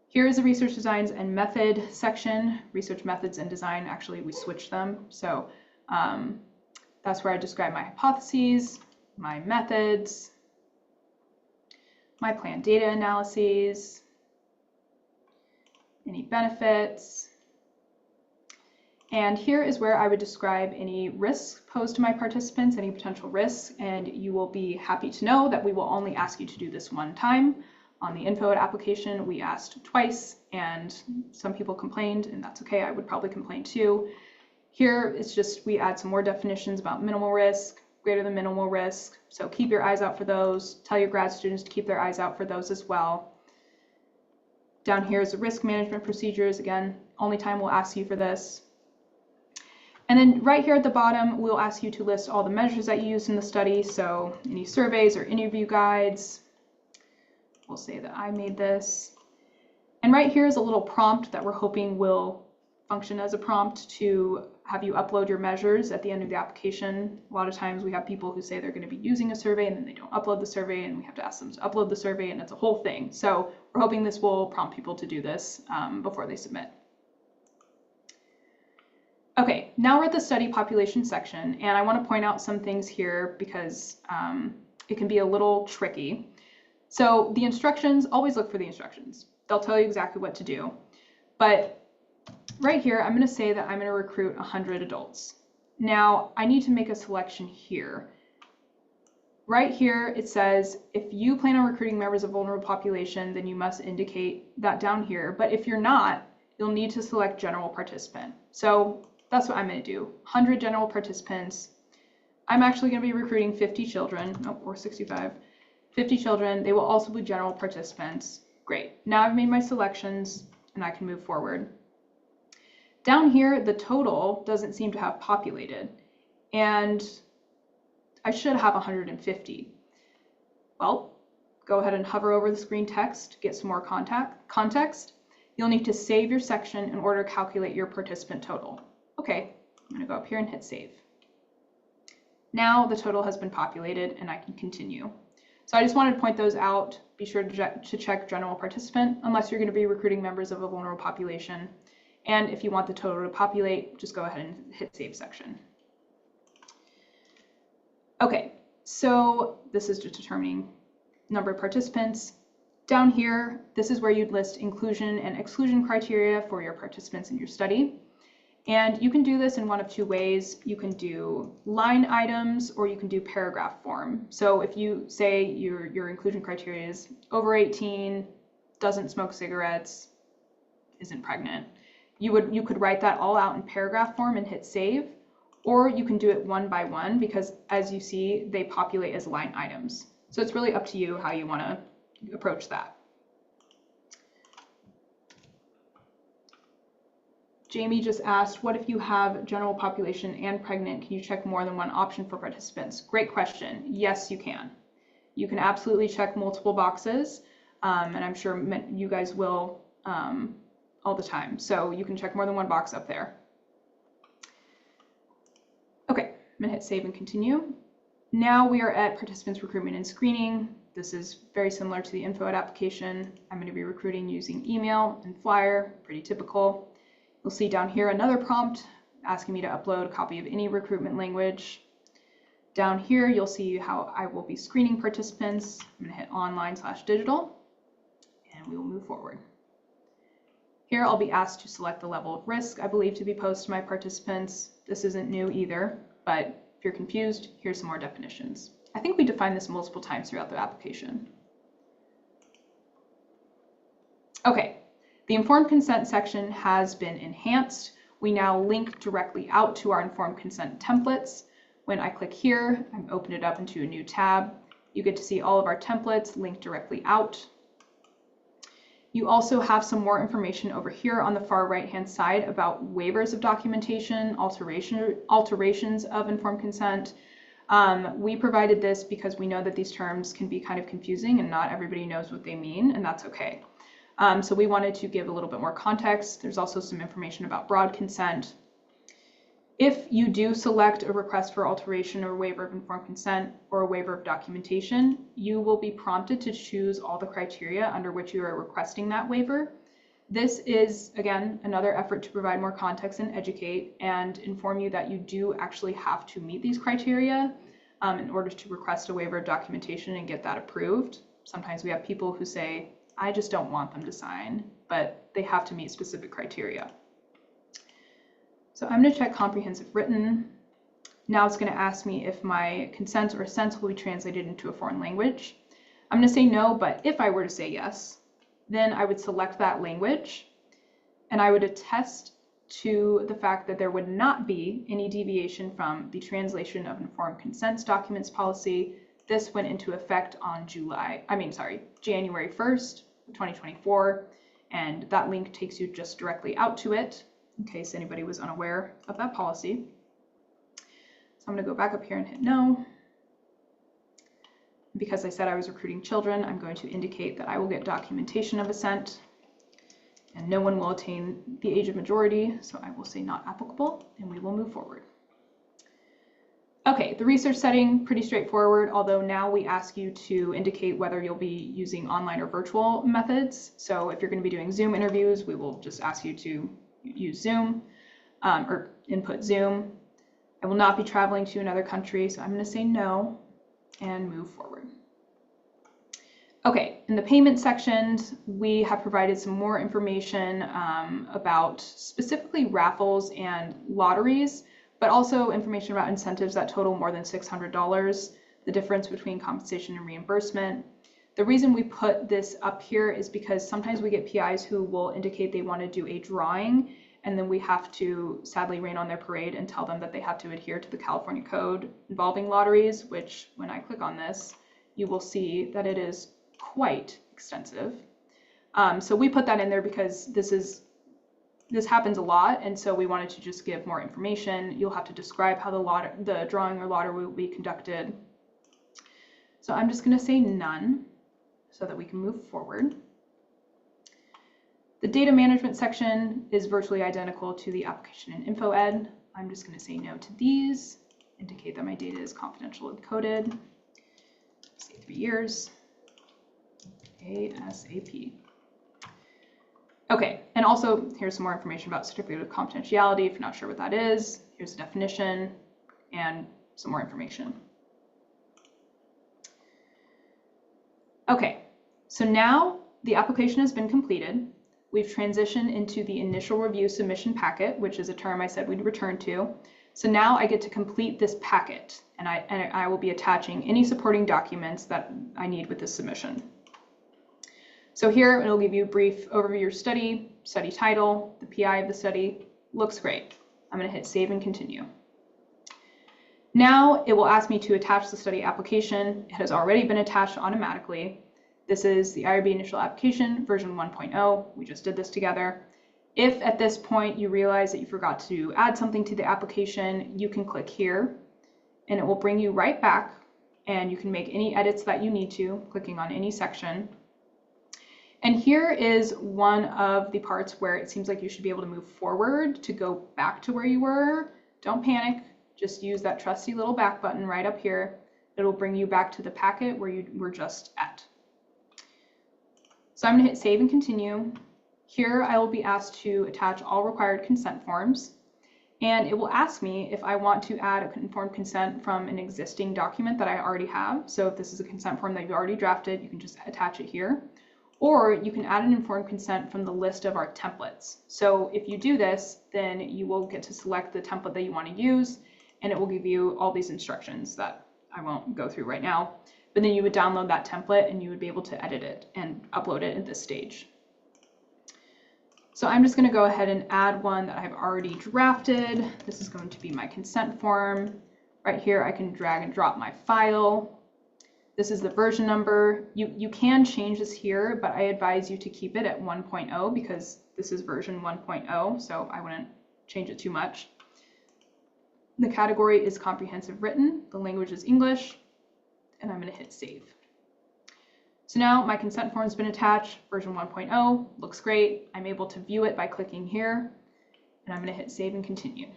Here is the research designs and method section. Research methods and design, actually we switched them. So that's where I describe my hypotheses, my methods, my planned data analyses, any benefits. And here is where I would describe any risks posed to my participants, any potential risks, and you will be happy to know that we will only ask you to do this one time. On the info application, we asked twice, and some people complained, and that's okay, I would probably complain too. Here, it's just we add some more definitions about minimal risk, greater than minimal risk, so keep your eyes out for those. Tell your grad students to keep their eyes out for those as well. Down here is the risk management procedures. Again, only time we'll ask you for this. And then right here at the bottom, we'll ask you to list all the measures that you used in the study, so any surveys or interview guides. We'll say that I made this. And right here is a little prompt that we're hoping will function as a prompt to have you upload your measures at the end of the application. A lot of times we have people who say they're going to be using a survey and then they don't upload the survey, and we have to ask them to upload the survey, and it's a whole thing. So we're hoping this will prompt people to do this before they submit. Okay, now we're at the study population section, and I want to point out some things here because it can be a little tricky. So the instructions, always look for the instructions. They'll tell you exactly what to do. But right here, I'm going to say that I'm going to recruit 100 adults. Now, I need to make a selection here. Right here, it says, if you plan on recruiting members of vulnerable population, then you must indicate that down here. But if you're not, you'll need to select general participant. So that's what I'm going to do. 100 general participants. I'm actually going to be recruiting 50 children, or 65. 50 children. They will also be general participants. Great. Now I've made my selections and I can move forward. Down here, the total doesn't seem to have populated, and I should have 150. Well, go ahead and hover over the screen text, get some more context. You'll need to save your section in order to calculate your participant total. Okay, I'm going to go up here and hit save. Now the total has been populated and I can continue. So I just wanted to point those out. Be sure to check general participant unless you're going to be recruiting members of a vulnerable population. And if you want the total to populate, just go ahead and hit save section. Okay, so this is just determining number of participants. Down here, this is where you'd list inclusion and exclusion criteria for your participants in your study. And you can do this in one of two ways. You can do line items or you can do paragraph form. So if you say your inclusion criteria is over 18, doesn't smoke cigarettes, isn't pregnant, you could write that all out in paragraph form and hit save, or you can do it one by one because as you see, they populate as line items. So it's really up to you how you want to approach that. Jamie just asked, what if you have general population and pregnant? Can you check more than one option for participants? Great question. Yes, you can. You can absolutely check multiple boxes, and I'm sure you guys will all the time. So you can check more than one box up there. Okay, I'm going to hit save and continue. Now we are at participants recruitment and screening. This is very similar to the info application. I'm going to be recruiting using email and flyer, pretty typical. You'll see down here another prompt asking me to upload a copy of any recruitment language. Down here, you'll see how I will be screening participants. I'm going to hit online/digital, and we will move forward. Here, I'll be asked to select the level of risk I believe to be posed to my participants. This isn't new either, but if you're confused, here's some more definitions. I think we defined this multiple times throughout the application. Okay. The informed consent section has been enhanced. We now link directly out to our informed consent templates. When I click here, I'm open it up into a new tab. You get to see all of our templates linked directly out. You also have some more information over here on the far right-hand side about waivers of documentation, alterations of informed consent. We provided this because we know that these terms can be kind of confusing and not everybody knows what they mean, and that's okay. So we wanted to give a little bit more context. There's also some information about broad consent. If you do select a request for alteration or waiver of informed consent or a waiver of documentation, you will be prompted to choose all the criteria under which you are requesting that waiver. This is, again, another effort to provide more context and educate and inform you that you do actually have to meet these criteria in order to request a waiver of documentation and get that approved. Sometimes we have people who say, I just don't want them to sign, but they have to meet specific criteria. So I'm going to check comprehensive written. Now it's going to ask me if my consent or assent will be translated into a foreign language. I'm going to say no, but if I were to say yes, then I would select that language and I would attest to the fact that there would not be any deviation from the translation of informed consent documents policy. This went into effect on January 1st, 2024, and that link takes you just directly out to it, in case anybody was unaware of that policy. So I'm going to go back up here and hit no. Because I said I was recruiting children, I'm going to indicate that I will get documentation of assent, and no one will attain the age of majority, so I will say not applicable, and we will move forward. Okay, the research setting, pretty straightforward, although now we ask you to indicate whether you'll be using online or virtual methods. So if you're going to be doing Zoom interviews, we will just ask you to use Zoom or input Zoom. I will not be traveling to another country, so I'm going to say no and move forward. Okay, in the payment sections, we have provided some more information about specifically raffles and lotteries, but also information about incentives that total more than $600, the difference between compensation and reimbursement. The reason we put this up here is because sometimes we get PIs who will indicate they want to do a drawing, and then we have to sadly rain on their parade and tell them that they have to adhere to the California code involving lotteries, which when I click on this, you will see that it is quite extensive. So we put that in there because this happens a lot, and so we wanted to just give more information. You'll have to describe how the drawing or lottery will be conducted. So I'm just going to say none so that we can move forward. The data management section is virtually identical to the application and info ed. I'm just going to say no to these, indicate that my data is confidential and coded. Say 3 years. ASAP. Okay, and also here's some more information about certificate of confidentiality if you're not sure what that is. Here's the definition and some more information. Okay, so now the application has been completed. We've transitioned into the initial review submission packet, which is a term I said we'd return to. So now I get to complete this packet, and I will be attaching any supporting documents that I need with this submission. So here it'll give you a brief overview of your study title, the PI of the study. Looks great. I'm going to hit save and continue. Now it will ask me to attach the study application. It has already been attached automatically. This is the IRB initial application version 1.0. We just did this together. If at this point you realize that you forgot to add something to the application, you can click here and it will bring you right back, and you can make any edits that you need to, clicking on any section. And here is one of the parts where it seems like you should be able to move forward to go back to where you were. Don't panic, just use that trusty little back button right up here. It'll bring you back to the packet where you were just at. So I'm going to hit save and continue. Here I will be asked to attach all required consent forms, and it will ask me if I want to add an informed consent from an existing document that I already have. So if this is a consent form that you've already drafted, you can just attach it here. Or you can add an informed consent from the list of our templates. So if you do this, then you will get to select the template that you want to use, and it will give you all these instructions that I won't go through right now. But then you would download that template and you would be able to edit it and upload it at this stage. So I'm just going to go ahead and add one that I've already drafted. This is going to be my consent form. Right here, I can drag and drop my file. This is the version number. You can change this here, but I advise you to keep it at 1.0 because this is version 1.0, so I wouldn't change it too much. The category is comprehensive written. The language is English, and I'm going to hit save. So now my consent form has been attached, version 1.0, looks great. I'm able to view it by clicking here, and I'm going to hit save and continue.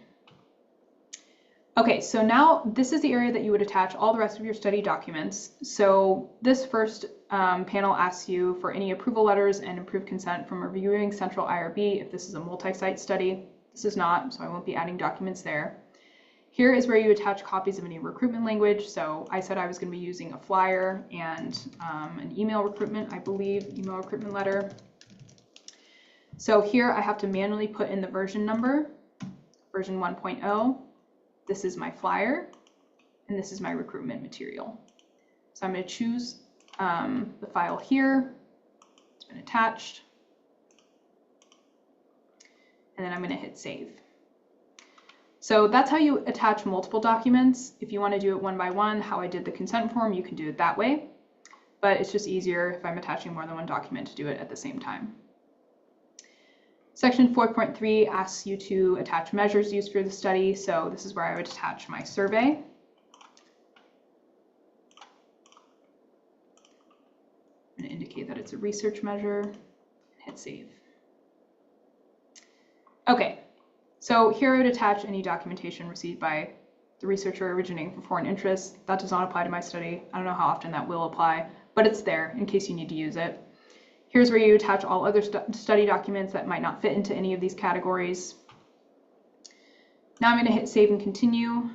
Okay, so now this is the area that you would attach all the rest of your study documents. So this first panel asks you for any approval letters and approved consent from reviewing central IRB if this is a multi-site study. This is not, so I won't be adding documents there. Here is where you attach copies of any recruitment language. So I said I was going to be using a flyer and an email recruitment, I believe, email recruitment letter. So here I have to manually put in the version number, version 1.0. This is my flyer, and this is my recruitment material. So I'm going to choose the file here. It's been attached. And then I'm going to hit save. So that's how you attach multiple documents. If you want to do it one by one, how I did the consent form, you can do it that way. But it's just easier if I'm attaching more than one document to do it at the same time. Section 4.3 asks you to attach measures used for the study. So this is where I would attach my survey. I'm going to indicate that it's a research measure. Hit save. Okay. So here I would attach any documentation received by the researcher originating from foreign interests. That does not apply to my study. I don't know how often that will apply, but it's there in case you need to use it. Here's where you attach all other study documents that might not fit into any of these categories. Now I'm going to hit save and continue.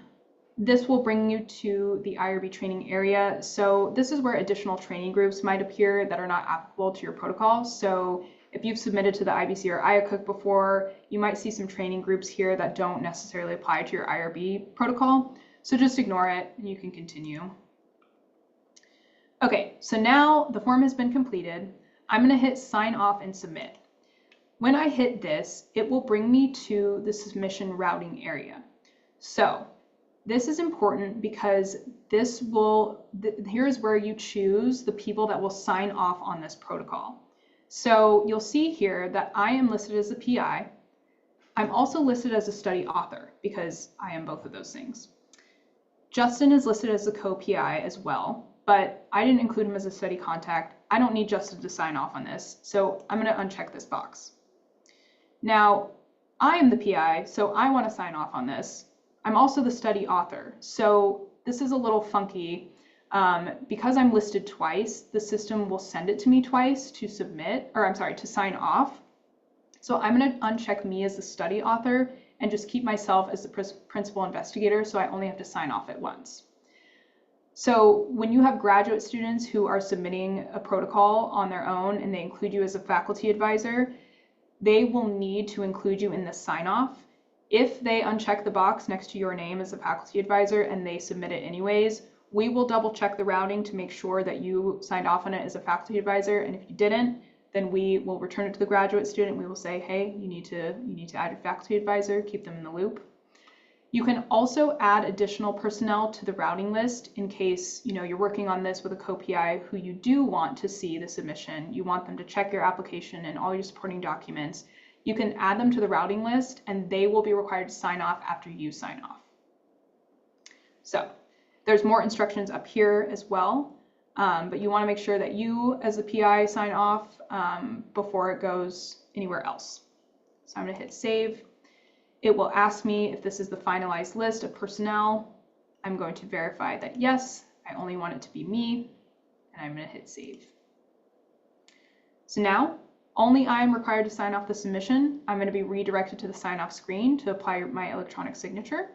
This will bring you to the IRB training area. So this is where additional training groups might appear that are not applicable to your protocol. So if you've submitted to the IBC or IACUC before, you might see some training groups here that don't necessarily apply to your IRB protocol. So just ignore it and you can continue. Okay, so now the form has been completed. I'm going to hit sign off and submit. When I hit this, it will bring me to the submission routing area. So this is important because this will, here's where you choose the people that will sign off on this protocol. So you'll see here that I am listed as a PI. I'm also listed as a study author because I am both of those things. Justin is listed as a co-PI as well, but I didn't include him as a study contact. I don't need Justin to sign off on this, so I'm going to uncheck this box. Now, I am the PI, so I want to sign off on this. I'm also the study author, so this is a little funky. Because I'm listed twice, the system will send it to me twice to submit, or I'm sorry, to sign off. So I'm going to uncheck me as the study author and just keep myself as the principal investigator, so I only have to sign off at once. So when you have graduate students who are submitting a protocol on their own and they include you as a faculty advisor, they will need to include you in the sign-off. If they uncheck the box next to your name as a faculty advisor and they submit it anyways, we will double check the routing to make sure that you signed off on it as a faculty advisor, and if you didn't, then we will return it to the graduate student. We will say, hey, you need to add your faculty advisor, keep them in the loop. You can also add additional personnel to the routing list in case you're working on this with a co-PI who you do want to see the submission. You want them to check your application and all your supporting documents. You can add them to the routing list and they will be required to sign off after you sign off. So there's more instructions up here as well, but you want to make sure that you as the PI sign off before it goes anywhere else. So I'm going to hit save. It will ask me if this is the finalized list of personnel. I'm going to verify that yes, I only want it to be me, and I'm going to hit save. So now, only I am required to sign off the submission. I'm going to be redirected to the sign off screen to apply my electronic signature.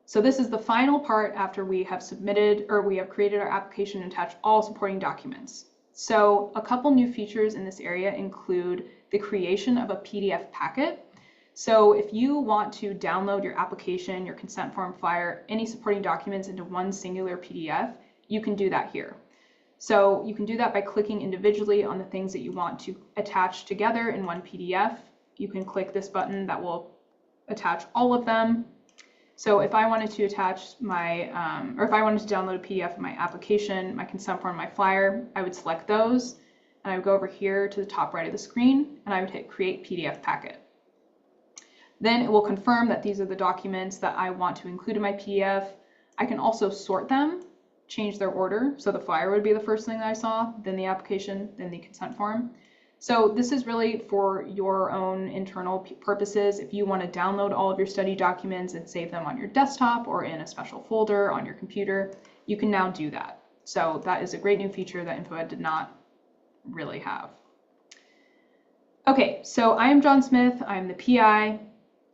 So this is the final part after we have submitted, or we have created our application and attached all supporting documents. So a couple new features in this area include the creation of a PDF packet. So if you want to download your application, your consent form flyer, any supporting documents into one singular PDF, you can do that here. So you can do that by clicking individually on the things that you want to attach together in one PDF. You can click this button that will attach all of them. So if I wanted to attach my, or if I wanted to download a PDF of my application, my consent form, my flyer, I would select those, and I would go over here to the top right of the screen, and I would hit Create PDF Packet. Then it will confirm that these are the documents that I want to include in my PDF. I can also sort them, change their order. So the flyer would be the first thing that I saw, then the application, then the consent form. So this is really for your own internal purposes. If you want to download all of your study documents and save them on your desktop or in a special folder on your computer, you can now do that. So that is a great new feature that InfoEd did not really have. Okay, so I am John Smith, I'm the PI,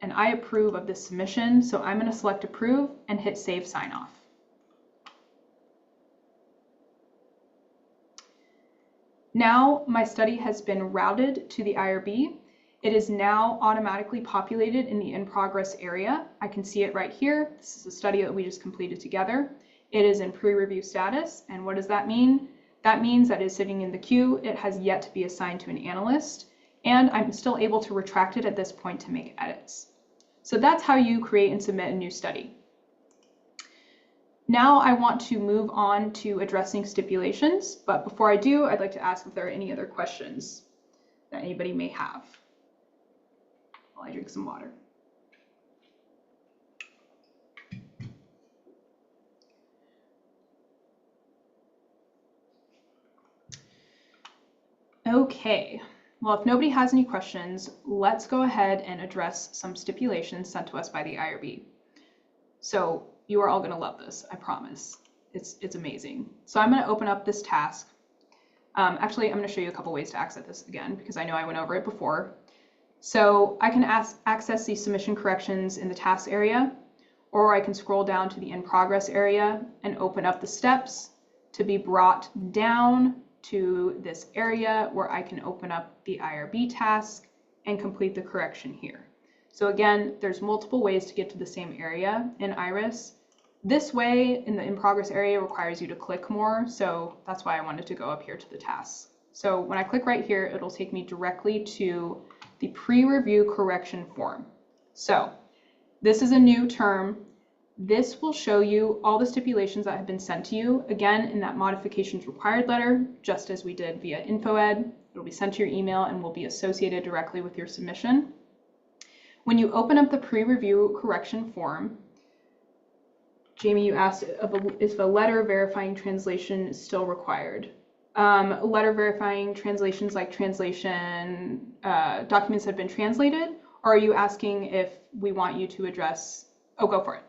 and I approve of this submission. So I'm going to select Approve and hit Save Sign Off. Now my study has been routed to the IRB. It is now automatically populated in the in progress area. I can see it right here. This is a study that we just completed together. It is in pre-review status. And what does that mean? That means that it is sitting in the queue. It has yet to be assigned to an analyst, and I'm still able to retract it at this point to make edits. So that's how you create and submit a new study. Now I want to move on to addressing stipulations, but before I do, I'd like to ask if there are any other questions that anybody may have while I drink some water. Okay, well, if nobody has any questions, let's go ahead and address some stipulations sent to us by the IRB. So you are all going to love this, I promise. It's amazing. So I'm going to open up this task. Actually, I'm going to show you a couple ways to access this again, because I know I went over it before. So I can access these submission corrections in the task area, or I can scroll down to the in progress area and open up the steps to be brought down to this area where I can open up the IRB task and complete the correction here. So again, there's multiple ways to get to the same area in iRIS. This way in the in progress area requires you to click more, so that's why I wanted to go up here to the tasks. So when I click right here, it'll take me directly to the pre-review correction form. So this is a new term. This will show you all the stipulations that have been sent to you, again, in that modifications required letter, just as we did via InfoEd. It'll be sent to your email and will be associated directly with your submission. When you open up the pre-review correction form, Jamie, you asked if a letter verifying translation is still required. Letter verifying translations like translation documents have been translated, or are you asking if we want you to address, oh, go for it.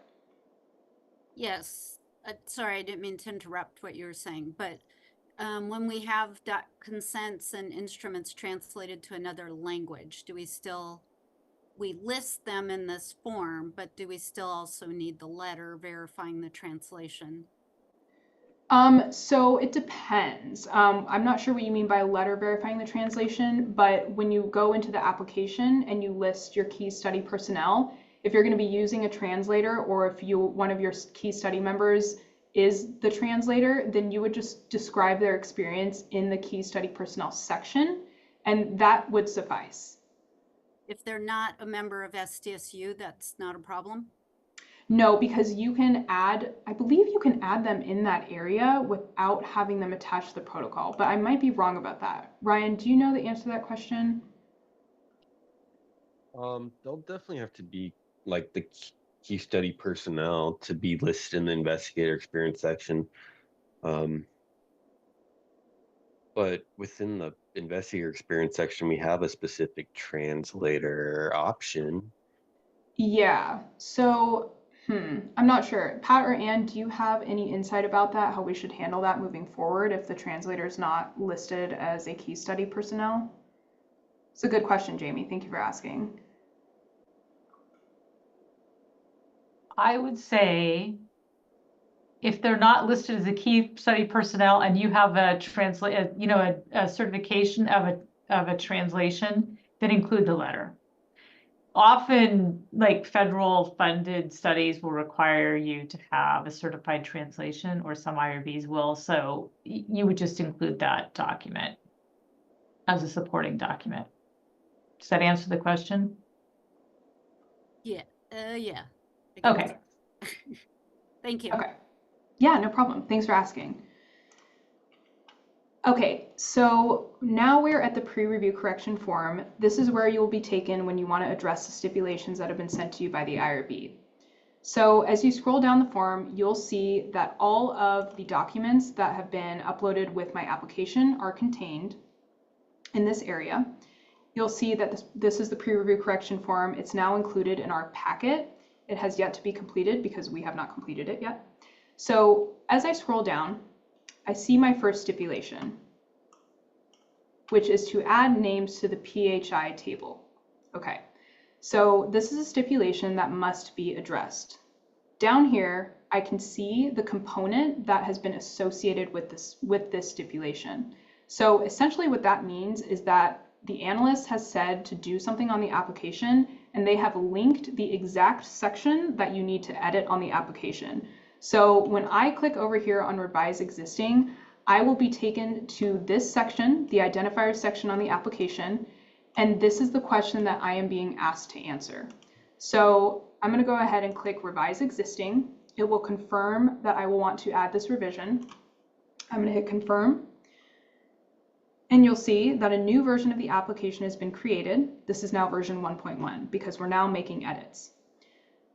Yes, sorry, I didn't mean to interrupt what you were saying, but when we have consents and instruments translated to another language, do we list them in this form, but do we still also need the letter verifying the translation? So it depends. I'm not sure what you mean by letter verifying the translation, but when you go into the application and you list your key study personnel, if you're going to be using a translator, or if one of your key study members is the translator, then you would just describe their experience in the key study personnel section, and that would suffice. If they're not a member of SDSU, that's not a problem? No, because you can add, I believe you can add them in that area without having them attached to the protocol, but I might be wrong about that. Ryan, do you know the answer to that question? They'll definitely have to be like the key study personnel to be listed in the investigator experience section. But within the investigator experience section, we have a specific translator option. Yeah, so I'm not sure. Pat or Ann, do you have any insight about that, how we should handle that moving forward if the translator is not listed as a key study personnel? It's a good question, Jamie. Thank you for asking. I would say if they're not listed as a key study personnel and you have a certification of a translation, then include the letter. often like federal funded studies will require you to have a certified translation, or some IRBs will. So you would just include that document as a supporting document. Does that answer the question? Yeah. Yeah. I guess. Okay. Thank you. Okay. Yeah, no problem. Thanks for asking. Okay, so now we're at the pre-review correction form. This is where you'll be taken when you want to address the stipulations that have been sent to you by the IRB. So as you scroll down the form, you'll see that all of the documents that have been uploaded with my application are contained in this area. You'll see that this is the pre-review correction form. It's now included in our packet. It has yet to be completed because we have not completed it yet. So as I scroll down, I see my first stipulation, which is to add names to the PHI table. Okay, so this is a stipulation that must be addressed. Down here, I can see the component that has been associated with this stipulation. So essentially what that means is that the analyst has said to do something on the application, and they have linked the exact section that you need to edit on the application. So when I click over here on Revise Existing, I will be taken to this section, the identifier section on the application, and this is the question that I am being asked to answer. So I'm going to go ahead and click Revise Existing. It will confirm that I will want to add this revision. I'm going to hit Confirm. And you'll see that a new version of the application has been created. This is now version 1.1 because we're now making edits.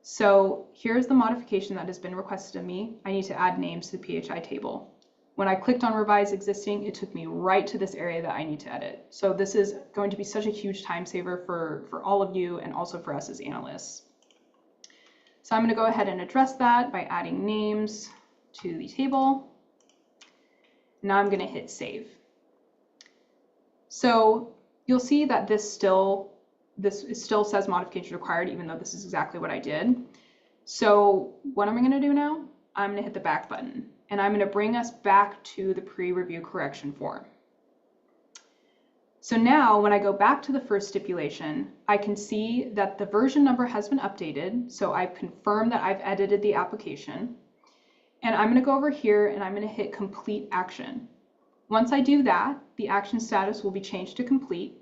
So here's the modification that has been requested of me. I need to add names to the PHI table. When I clicked on Revise Existing, it took me right to this area that I need to edit. So this is going to be such a huge time saver for all of you and also for us as analysts. So I'm going to go ahead and address that by adding names to the table. Now I'm going to hit Save. So you'll see that this still says modification required, even though this is exactly what I did. So what am I going to do now? I'm going to hit the back button, and I'm going to bring us back to the pre-review correction form. So now when I go back to the first stipulation, I can see that the version number has been updated. So I've confirmed that I've edited the application, and I'm going to go over here and I'm going to hit Complete Action. Once I do that, the action status will be changed to complete.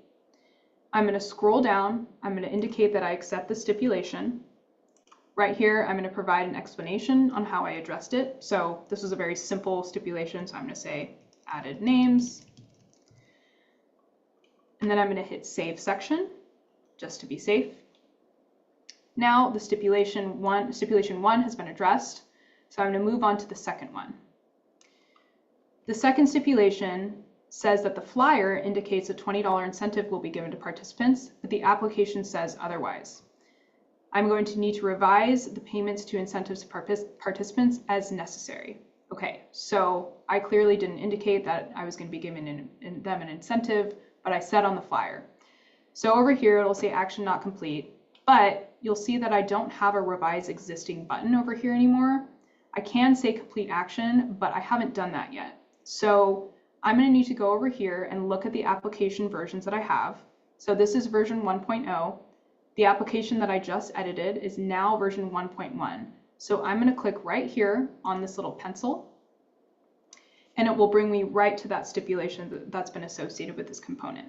I'm going to scroll down. I'm going to indicate that I accept the stipulation. Right here, I'm going to provide an explanation on how I addressed it. So this was a very simple stipulation, so I'm going to say added names. And then I'm going to hit Save Section, just to be safe. Now the stipulation one has been addressed, so I'm going to move on to the second one. The second stipulation says that the flyer indicates a $20 incentive will be given to participants, but the application says otherwise. I'm going to need to revise the payments to incentives to participants as necessary. Okay, so I clearly didn't indicate that I was going to be giving them an incentive, but I said on the flyer. So over here, it'll say action not complete, but you'll see that I don't have a revise existing button over here anymore. I can say complete action, but I haven't done that yet. So I'm going to need to go over here and look at the application versions that I have. So this is version 1.0. The application that I just edited is now version 1.1. So I'm going to click right here on this little pencil, and it will bring me right to that stipulation that's been associated with this component.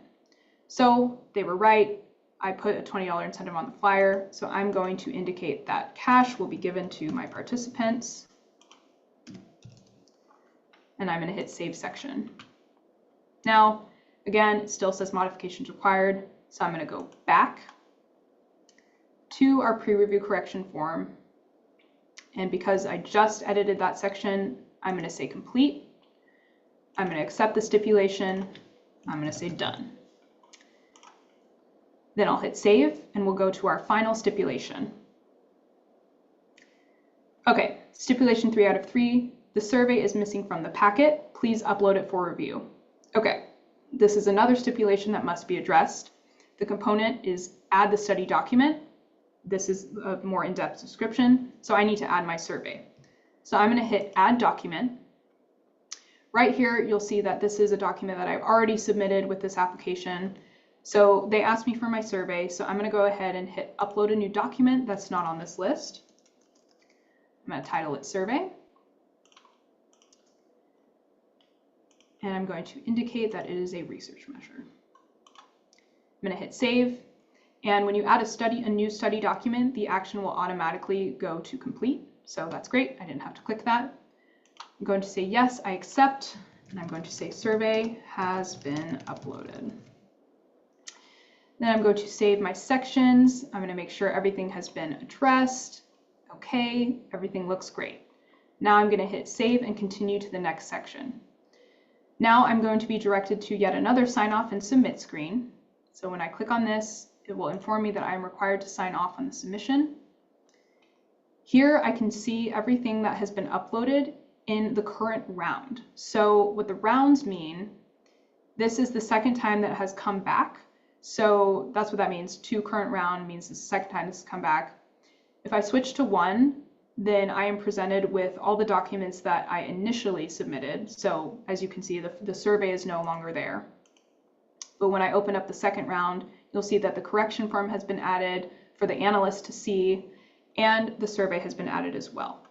So they were right. I put a $20 incentive on the flyer. So I'm going to indicate that cash will be given to my participants. And I'm going to hit Save Section. Now, again, it still says modifications required, so I'm going to go back to our pre-review correction form. And because I just edited that section, I'm going to say complete. I'm going to accept the stipulation. I'm going to say done. Then I'll hit Save, and we'll go to our final stipulation. Okay, stipulation 3 out of 3. The survey is missing from the packet. Please upload it for review. Okay, this is another stipulation that must be addressed. The component is add the study document. This is a more in-depth description, so I need to add my survey. So I'm going to hit Add Document. Right here, you'll see that this is a document that I've already submitted with this application. So they asked me for my survey, so I'm going to go ahead and hit upload a new document that's not on this list. I'm going to title it survey. And I'm going to indicate that it is a research measure. I'm going to hit save. And when you add a new study document, the action will automatically go to complete. So that's great. I didn't have to click that. I'm going to say yes, I accept. And I'm going to say survey has been uploaded. Then I'm going to save my sections. I'm going to make sure everything has been addressed. Okay, everything looks great. Now I'm going to hit save and continue to the next section. Now I'm going to be directed to yet another sign off and submit screen. So when I click on this, it will inform me that I am required to sign off on the submission. Here I can see everything that has been uploaded in the current round. So what the rounds mean, this is the second time that it has come back. So that's what that means. 2 current round means the second time this has come back. If I switch to 1, then I am presented with all the documents that I initially submitted. So as you can see, the survey is no longer there. But when I open up the second round, you'll see that the correction form has been added for the analyst to see, and the survey has been added as well.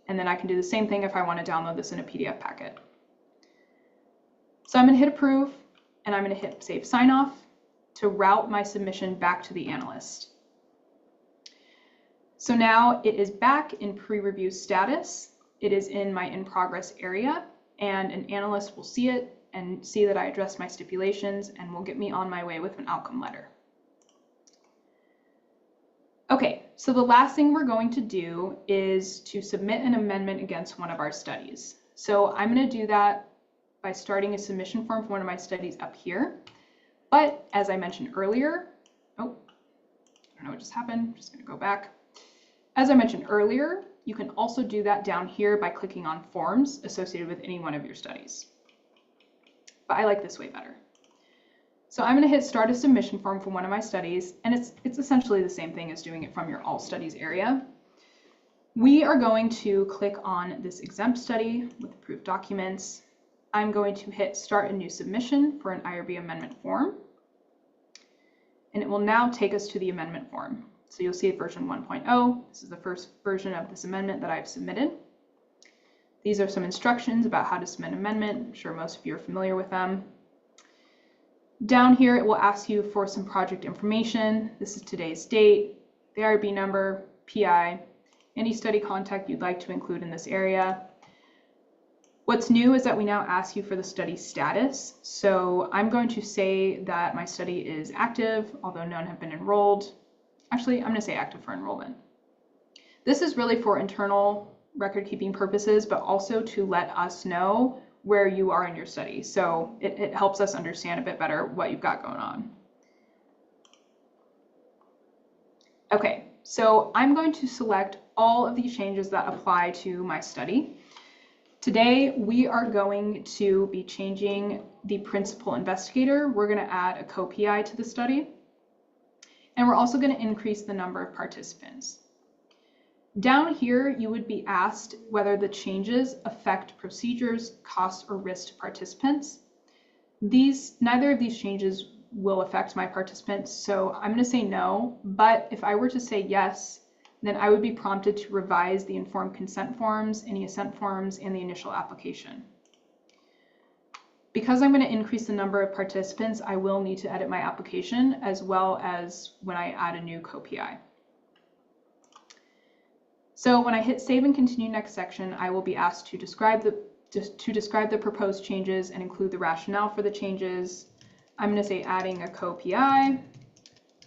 And then I can do the same thing if I want to download this in a PDF packet. So I'm going to hit approve, and I'm going to hit save sign off to route my submission back to the analyst. So now it is back in pre-review status. It is in my in progress area, and an analyst will see it and see that I addressed my stipulations and will get me on my way with an outcome letter. Okay, so the last thing we're going to do is to submit an amendment against one of our studies. So I'm going to do that by starting a submission form for one of my studies up here. But as I mentioned earlier, I don't know what just happened. I'm just going to go back. As I mentioned earlier, you can also do that down here by clicking on forms associated with any one of your studies. But I like this way better. So I'm going to hit start a submission form for one of my studies, and it's essentially the same thing as doing it from your all studies area. We are going to click on this exempt study with approved documents. I'm going to hit start a new submission for an IRB amendment form. And it will now take us to the amendment form. So you'll see version 1.0. This is the first version of this amendment that I've submitted. These are some instructions about how to submit an amendment. I'm sure most of you are familiar with them. Down here, it will ask you for some project information. This is today's date, the IRB number, PI, any study contact you'd like to include in this area. What's new is that we now ask you for the study status. So I'm going to say that my study is active, although none have been enrolled. Actually, I'm going to say active for enrollment. This is really for internal record keeping purposes, but also to let us know where you are in your study. So it helps us understand a bit better what you've got going on. Okay, so I'm going to select all of these changes that apply to my study. Today, we are going to be changing the principal investigator. We're going to add a co-PI to the study. And we're also going to increase the number of participants. Down here, you would be asked whether the changes affect procedures, costs, or risk to participants. Neither of these changes will affect my participants, so I'm going to say no. But if I were to say yes, then I would be prompted to revise the informed consent forms, any assent forms, and the initial application. Because I'm going to increase the number of participants, I will need to edit my application as well as when I add a new co-PI. So when I hit save and continue next section, I will be asked to describe the proposed changes and include the rationale for the changes. I'm going to say adding a co-PI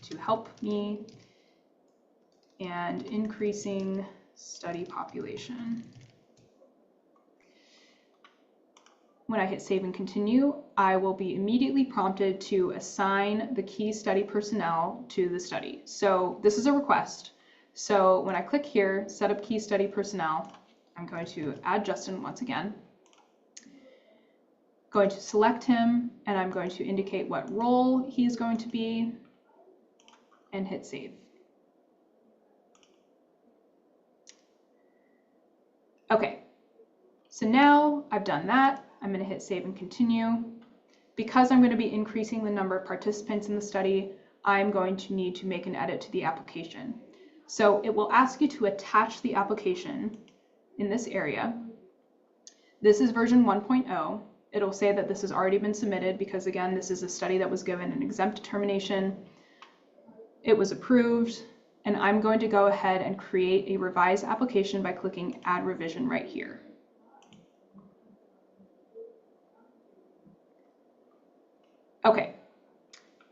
to help me and increasing study population. When I hit save and continue, I will be immediately prompted to assign the key study personnel to the study. So this is a request. So when I click here, set up key study personnel, I'm going to add Justin once again. Going to select him, and I'm going to indicate what role he's going to be and hit save. Okay, so now I've done that. I'm going to hit save and continue. Because I'm going to be increasing the number of participants in the study, I'm going to need to make an edit to the application. So it will ask you to attach the application in this area. This is version 1.0. It'll say that this has already been submitted because, again, this is a study that was given an exempt determination. It was approved, and I'm going to go ahead and create a revised application by clicking Add Revision right here. Okay,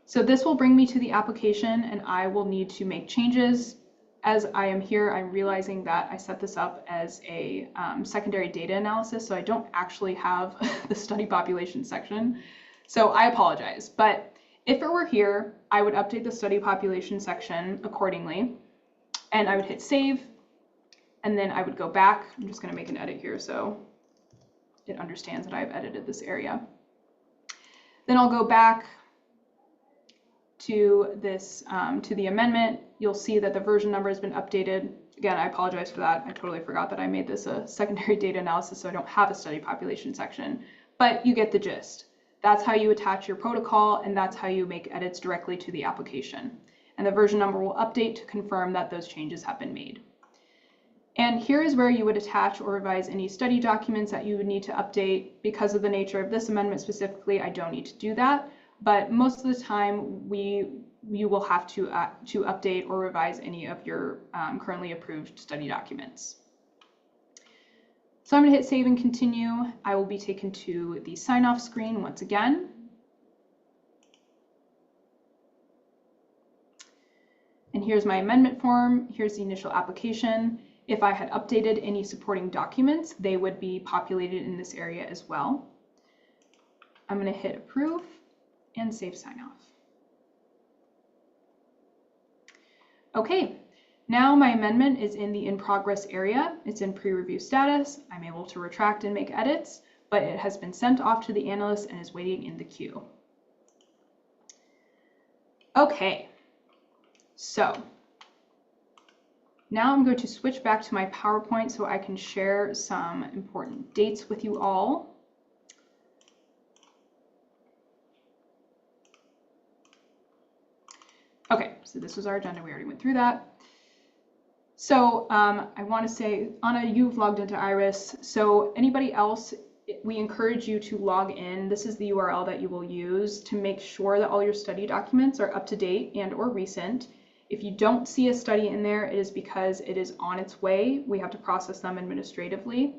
so this will bring me to the application, and I will need to make changes. As I am here, I'm realizing that I set this up as a secondary data analysis, so I don't actually have the study population section. So I apologize, but if it were here, I would update the study population section accordingly, and I would hit save, and then I would go back. I'm just going to make an edit here so it understands that I've edited this area. Then I'll go back to this, to the amendment. You'll see that the version number has been updated. Again, I apologize for that. I totally forgot that I made this a secondary data analysis, so I don't have a study population section, but you get the gist. That's how you attach your protocol, and that's how you make edits directly to the application. And the version number will update to confirm that those changes have been made. And here is where you would attach or revise any study documents that you would need to update. Because of the nature of this amendment specifically, I don't need to do that. But most of the time, you will have to update or revise any of your currently approved study documents. So I'm going to hit save and continue. I will be taken to the sign-off screen once again. And here's my amendment form. Here's the initial application. If I had updated any supporting documents, they would be populated in this area as well. I'm going to hit approve and save sign-off. Okay, now my amendment is in the in progress area. It's in pre-review status. I'm able to retract and make edits, but it has been sent off to the analyst and is waiting in the queue. Okay, so now I'm going to switch back to my PowerPoint so I can share some important dates with you all. Okay, so this was our agenda. We already went through that. So I want to say, Anna, you've logged into iRIS. So anybody else, we encourage you to log in. This is the URL that you will use to make sure that all your study documents are up to date and or recent. If you don't see a study in there, it is because it is on its way. We have to process them administratively,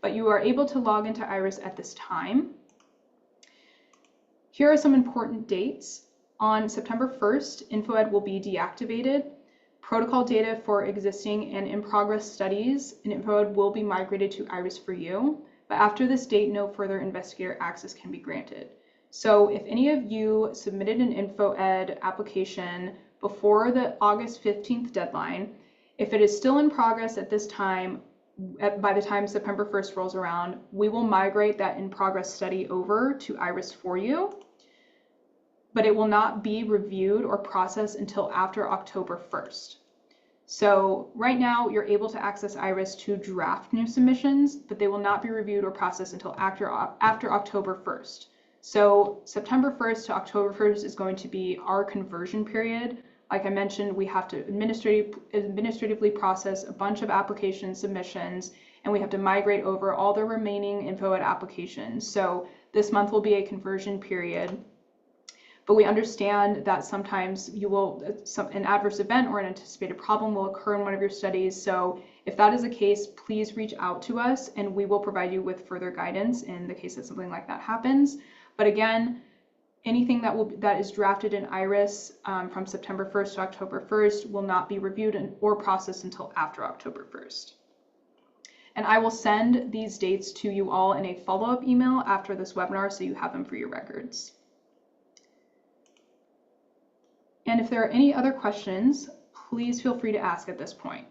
but you are able to log into iRIS at this time. Here are some important dates. On September 1st, InfoEd will be deactivated. Protocol data for existing and in-progress studies in InfoEd will be migrated to iRIS for you, but after this date, no further investigator access can be granted. So if any of you submitted an InfoEd application before the August 15th deadline, if it is still in progress at this time, by the time September 1st rolls around, we will migrate that in-progress study over to iRIS for you, but it will not be reviewed or processed until after October 1st. So right now, you're able to access iRIS to draft new submissions, but they will not be reviewed or processed until after October 1st. So September 1st to October 1st is going to be our conversion period. Like I mentioned, we have to administratively process a bunch of application submissions, and we have to migrate over all the remaining InfoEd applications. So this month will be a conversion period. But we understand that sometimes an adverse event or an anticipated problem will occur in one of your studies. So if that is the case, please reach out to us and we will provide you with further guidance in the case that something like that happens. But again, anything that is drafted in iRIS from September 1st to October 1st will not be reviewed or processed until after October 1st. And I will send these dates to you all in a follow-up email after this webinar so you have them for your records. And if there are any other questions, please feel free to ask at this point.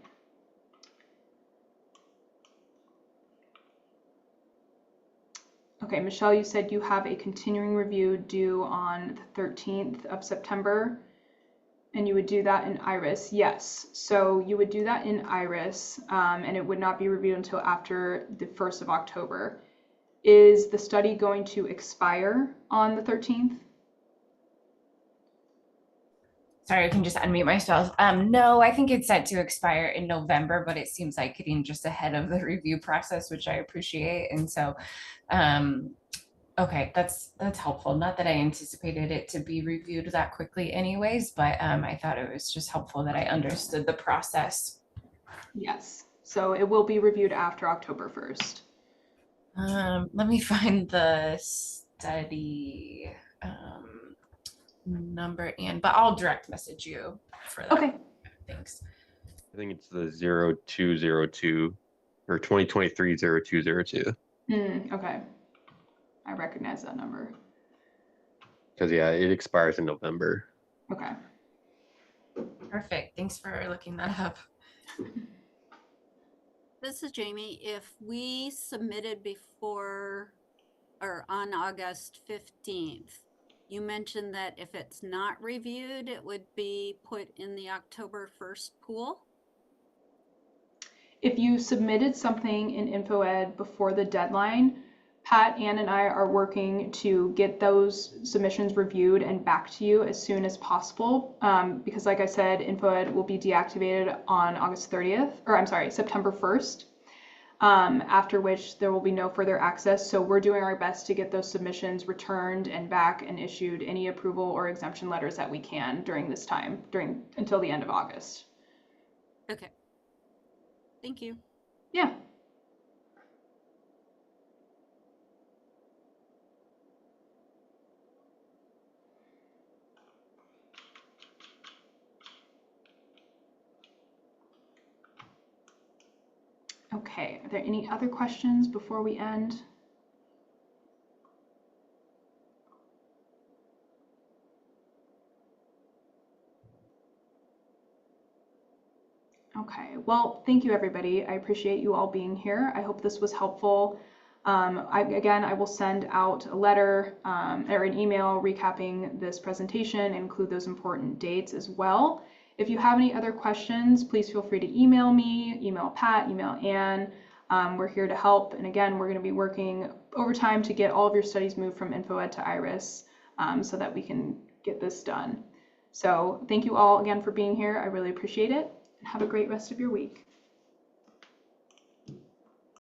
Okay, Michelle, you said you have a continuing review due on the 13th of September, and you would do that in iRIS. Yes, so you would do that in iRIS, and it would not be reviewed until after the 1st of October. Is the study going to expire on the 13th? Sorry, I can just unmute myself. No, I think it's set to expire in November, but it seems like getting just ahead of the review process, which I appreciate. And so, okay, that's helpful. Not that I anticipated it to be reviewed that quickly anyways, but I thought it was just helpful that I understood the process. Yes, so it will be reviewed after October 1st. Let me find the study number, but I'll direct message you for that. Okay. Thanks. I think it's the 0202 or 2023-0202. Okay. I recognize that number. Because yeah, it expires in November. Okay. Perfect. Thanks for looking that up. This is Jamie. If we submitted before or on August 15th, you mentioned that if it's not reviewed, it would be put in the October 1st pool. If you submitted something in InfoEd before the deadline, Pat, Ann, and I are working to get those submissions reviewed and back to you as soon as possible. Because like I said, InfoEd will be deactivated on August 30th, or I'm sorry, September 1st, after which there will be no further access. So we're doing our best to get those submissions returned and back and issued any approval or exemption letters that we can during this time, until the end of August. Okay. Thank you. Yeah. Okay, are there any other questions before we end? Okay, well, thank you everybody. I appreciate you all being here. I hope this was helpful. Again, I will send out a letter or an email recapping this presentation and include those important dates as well. If you have any other questions, please feel free to email me, email Pat, email Ann. We're here to help. And again, we're going to be working overtime to get all of your studies moved from InfoEd to iRIS so that we can get this done. So thank you all again for being here. I really appreciate it. And have a great rest of your week.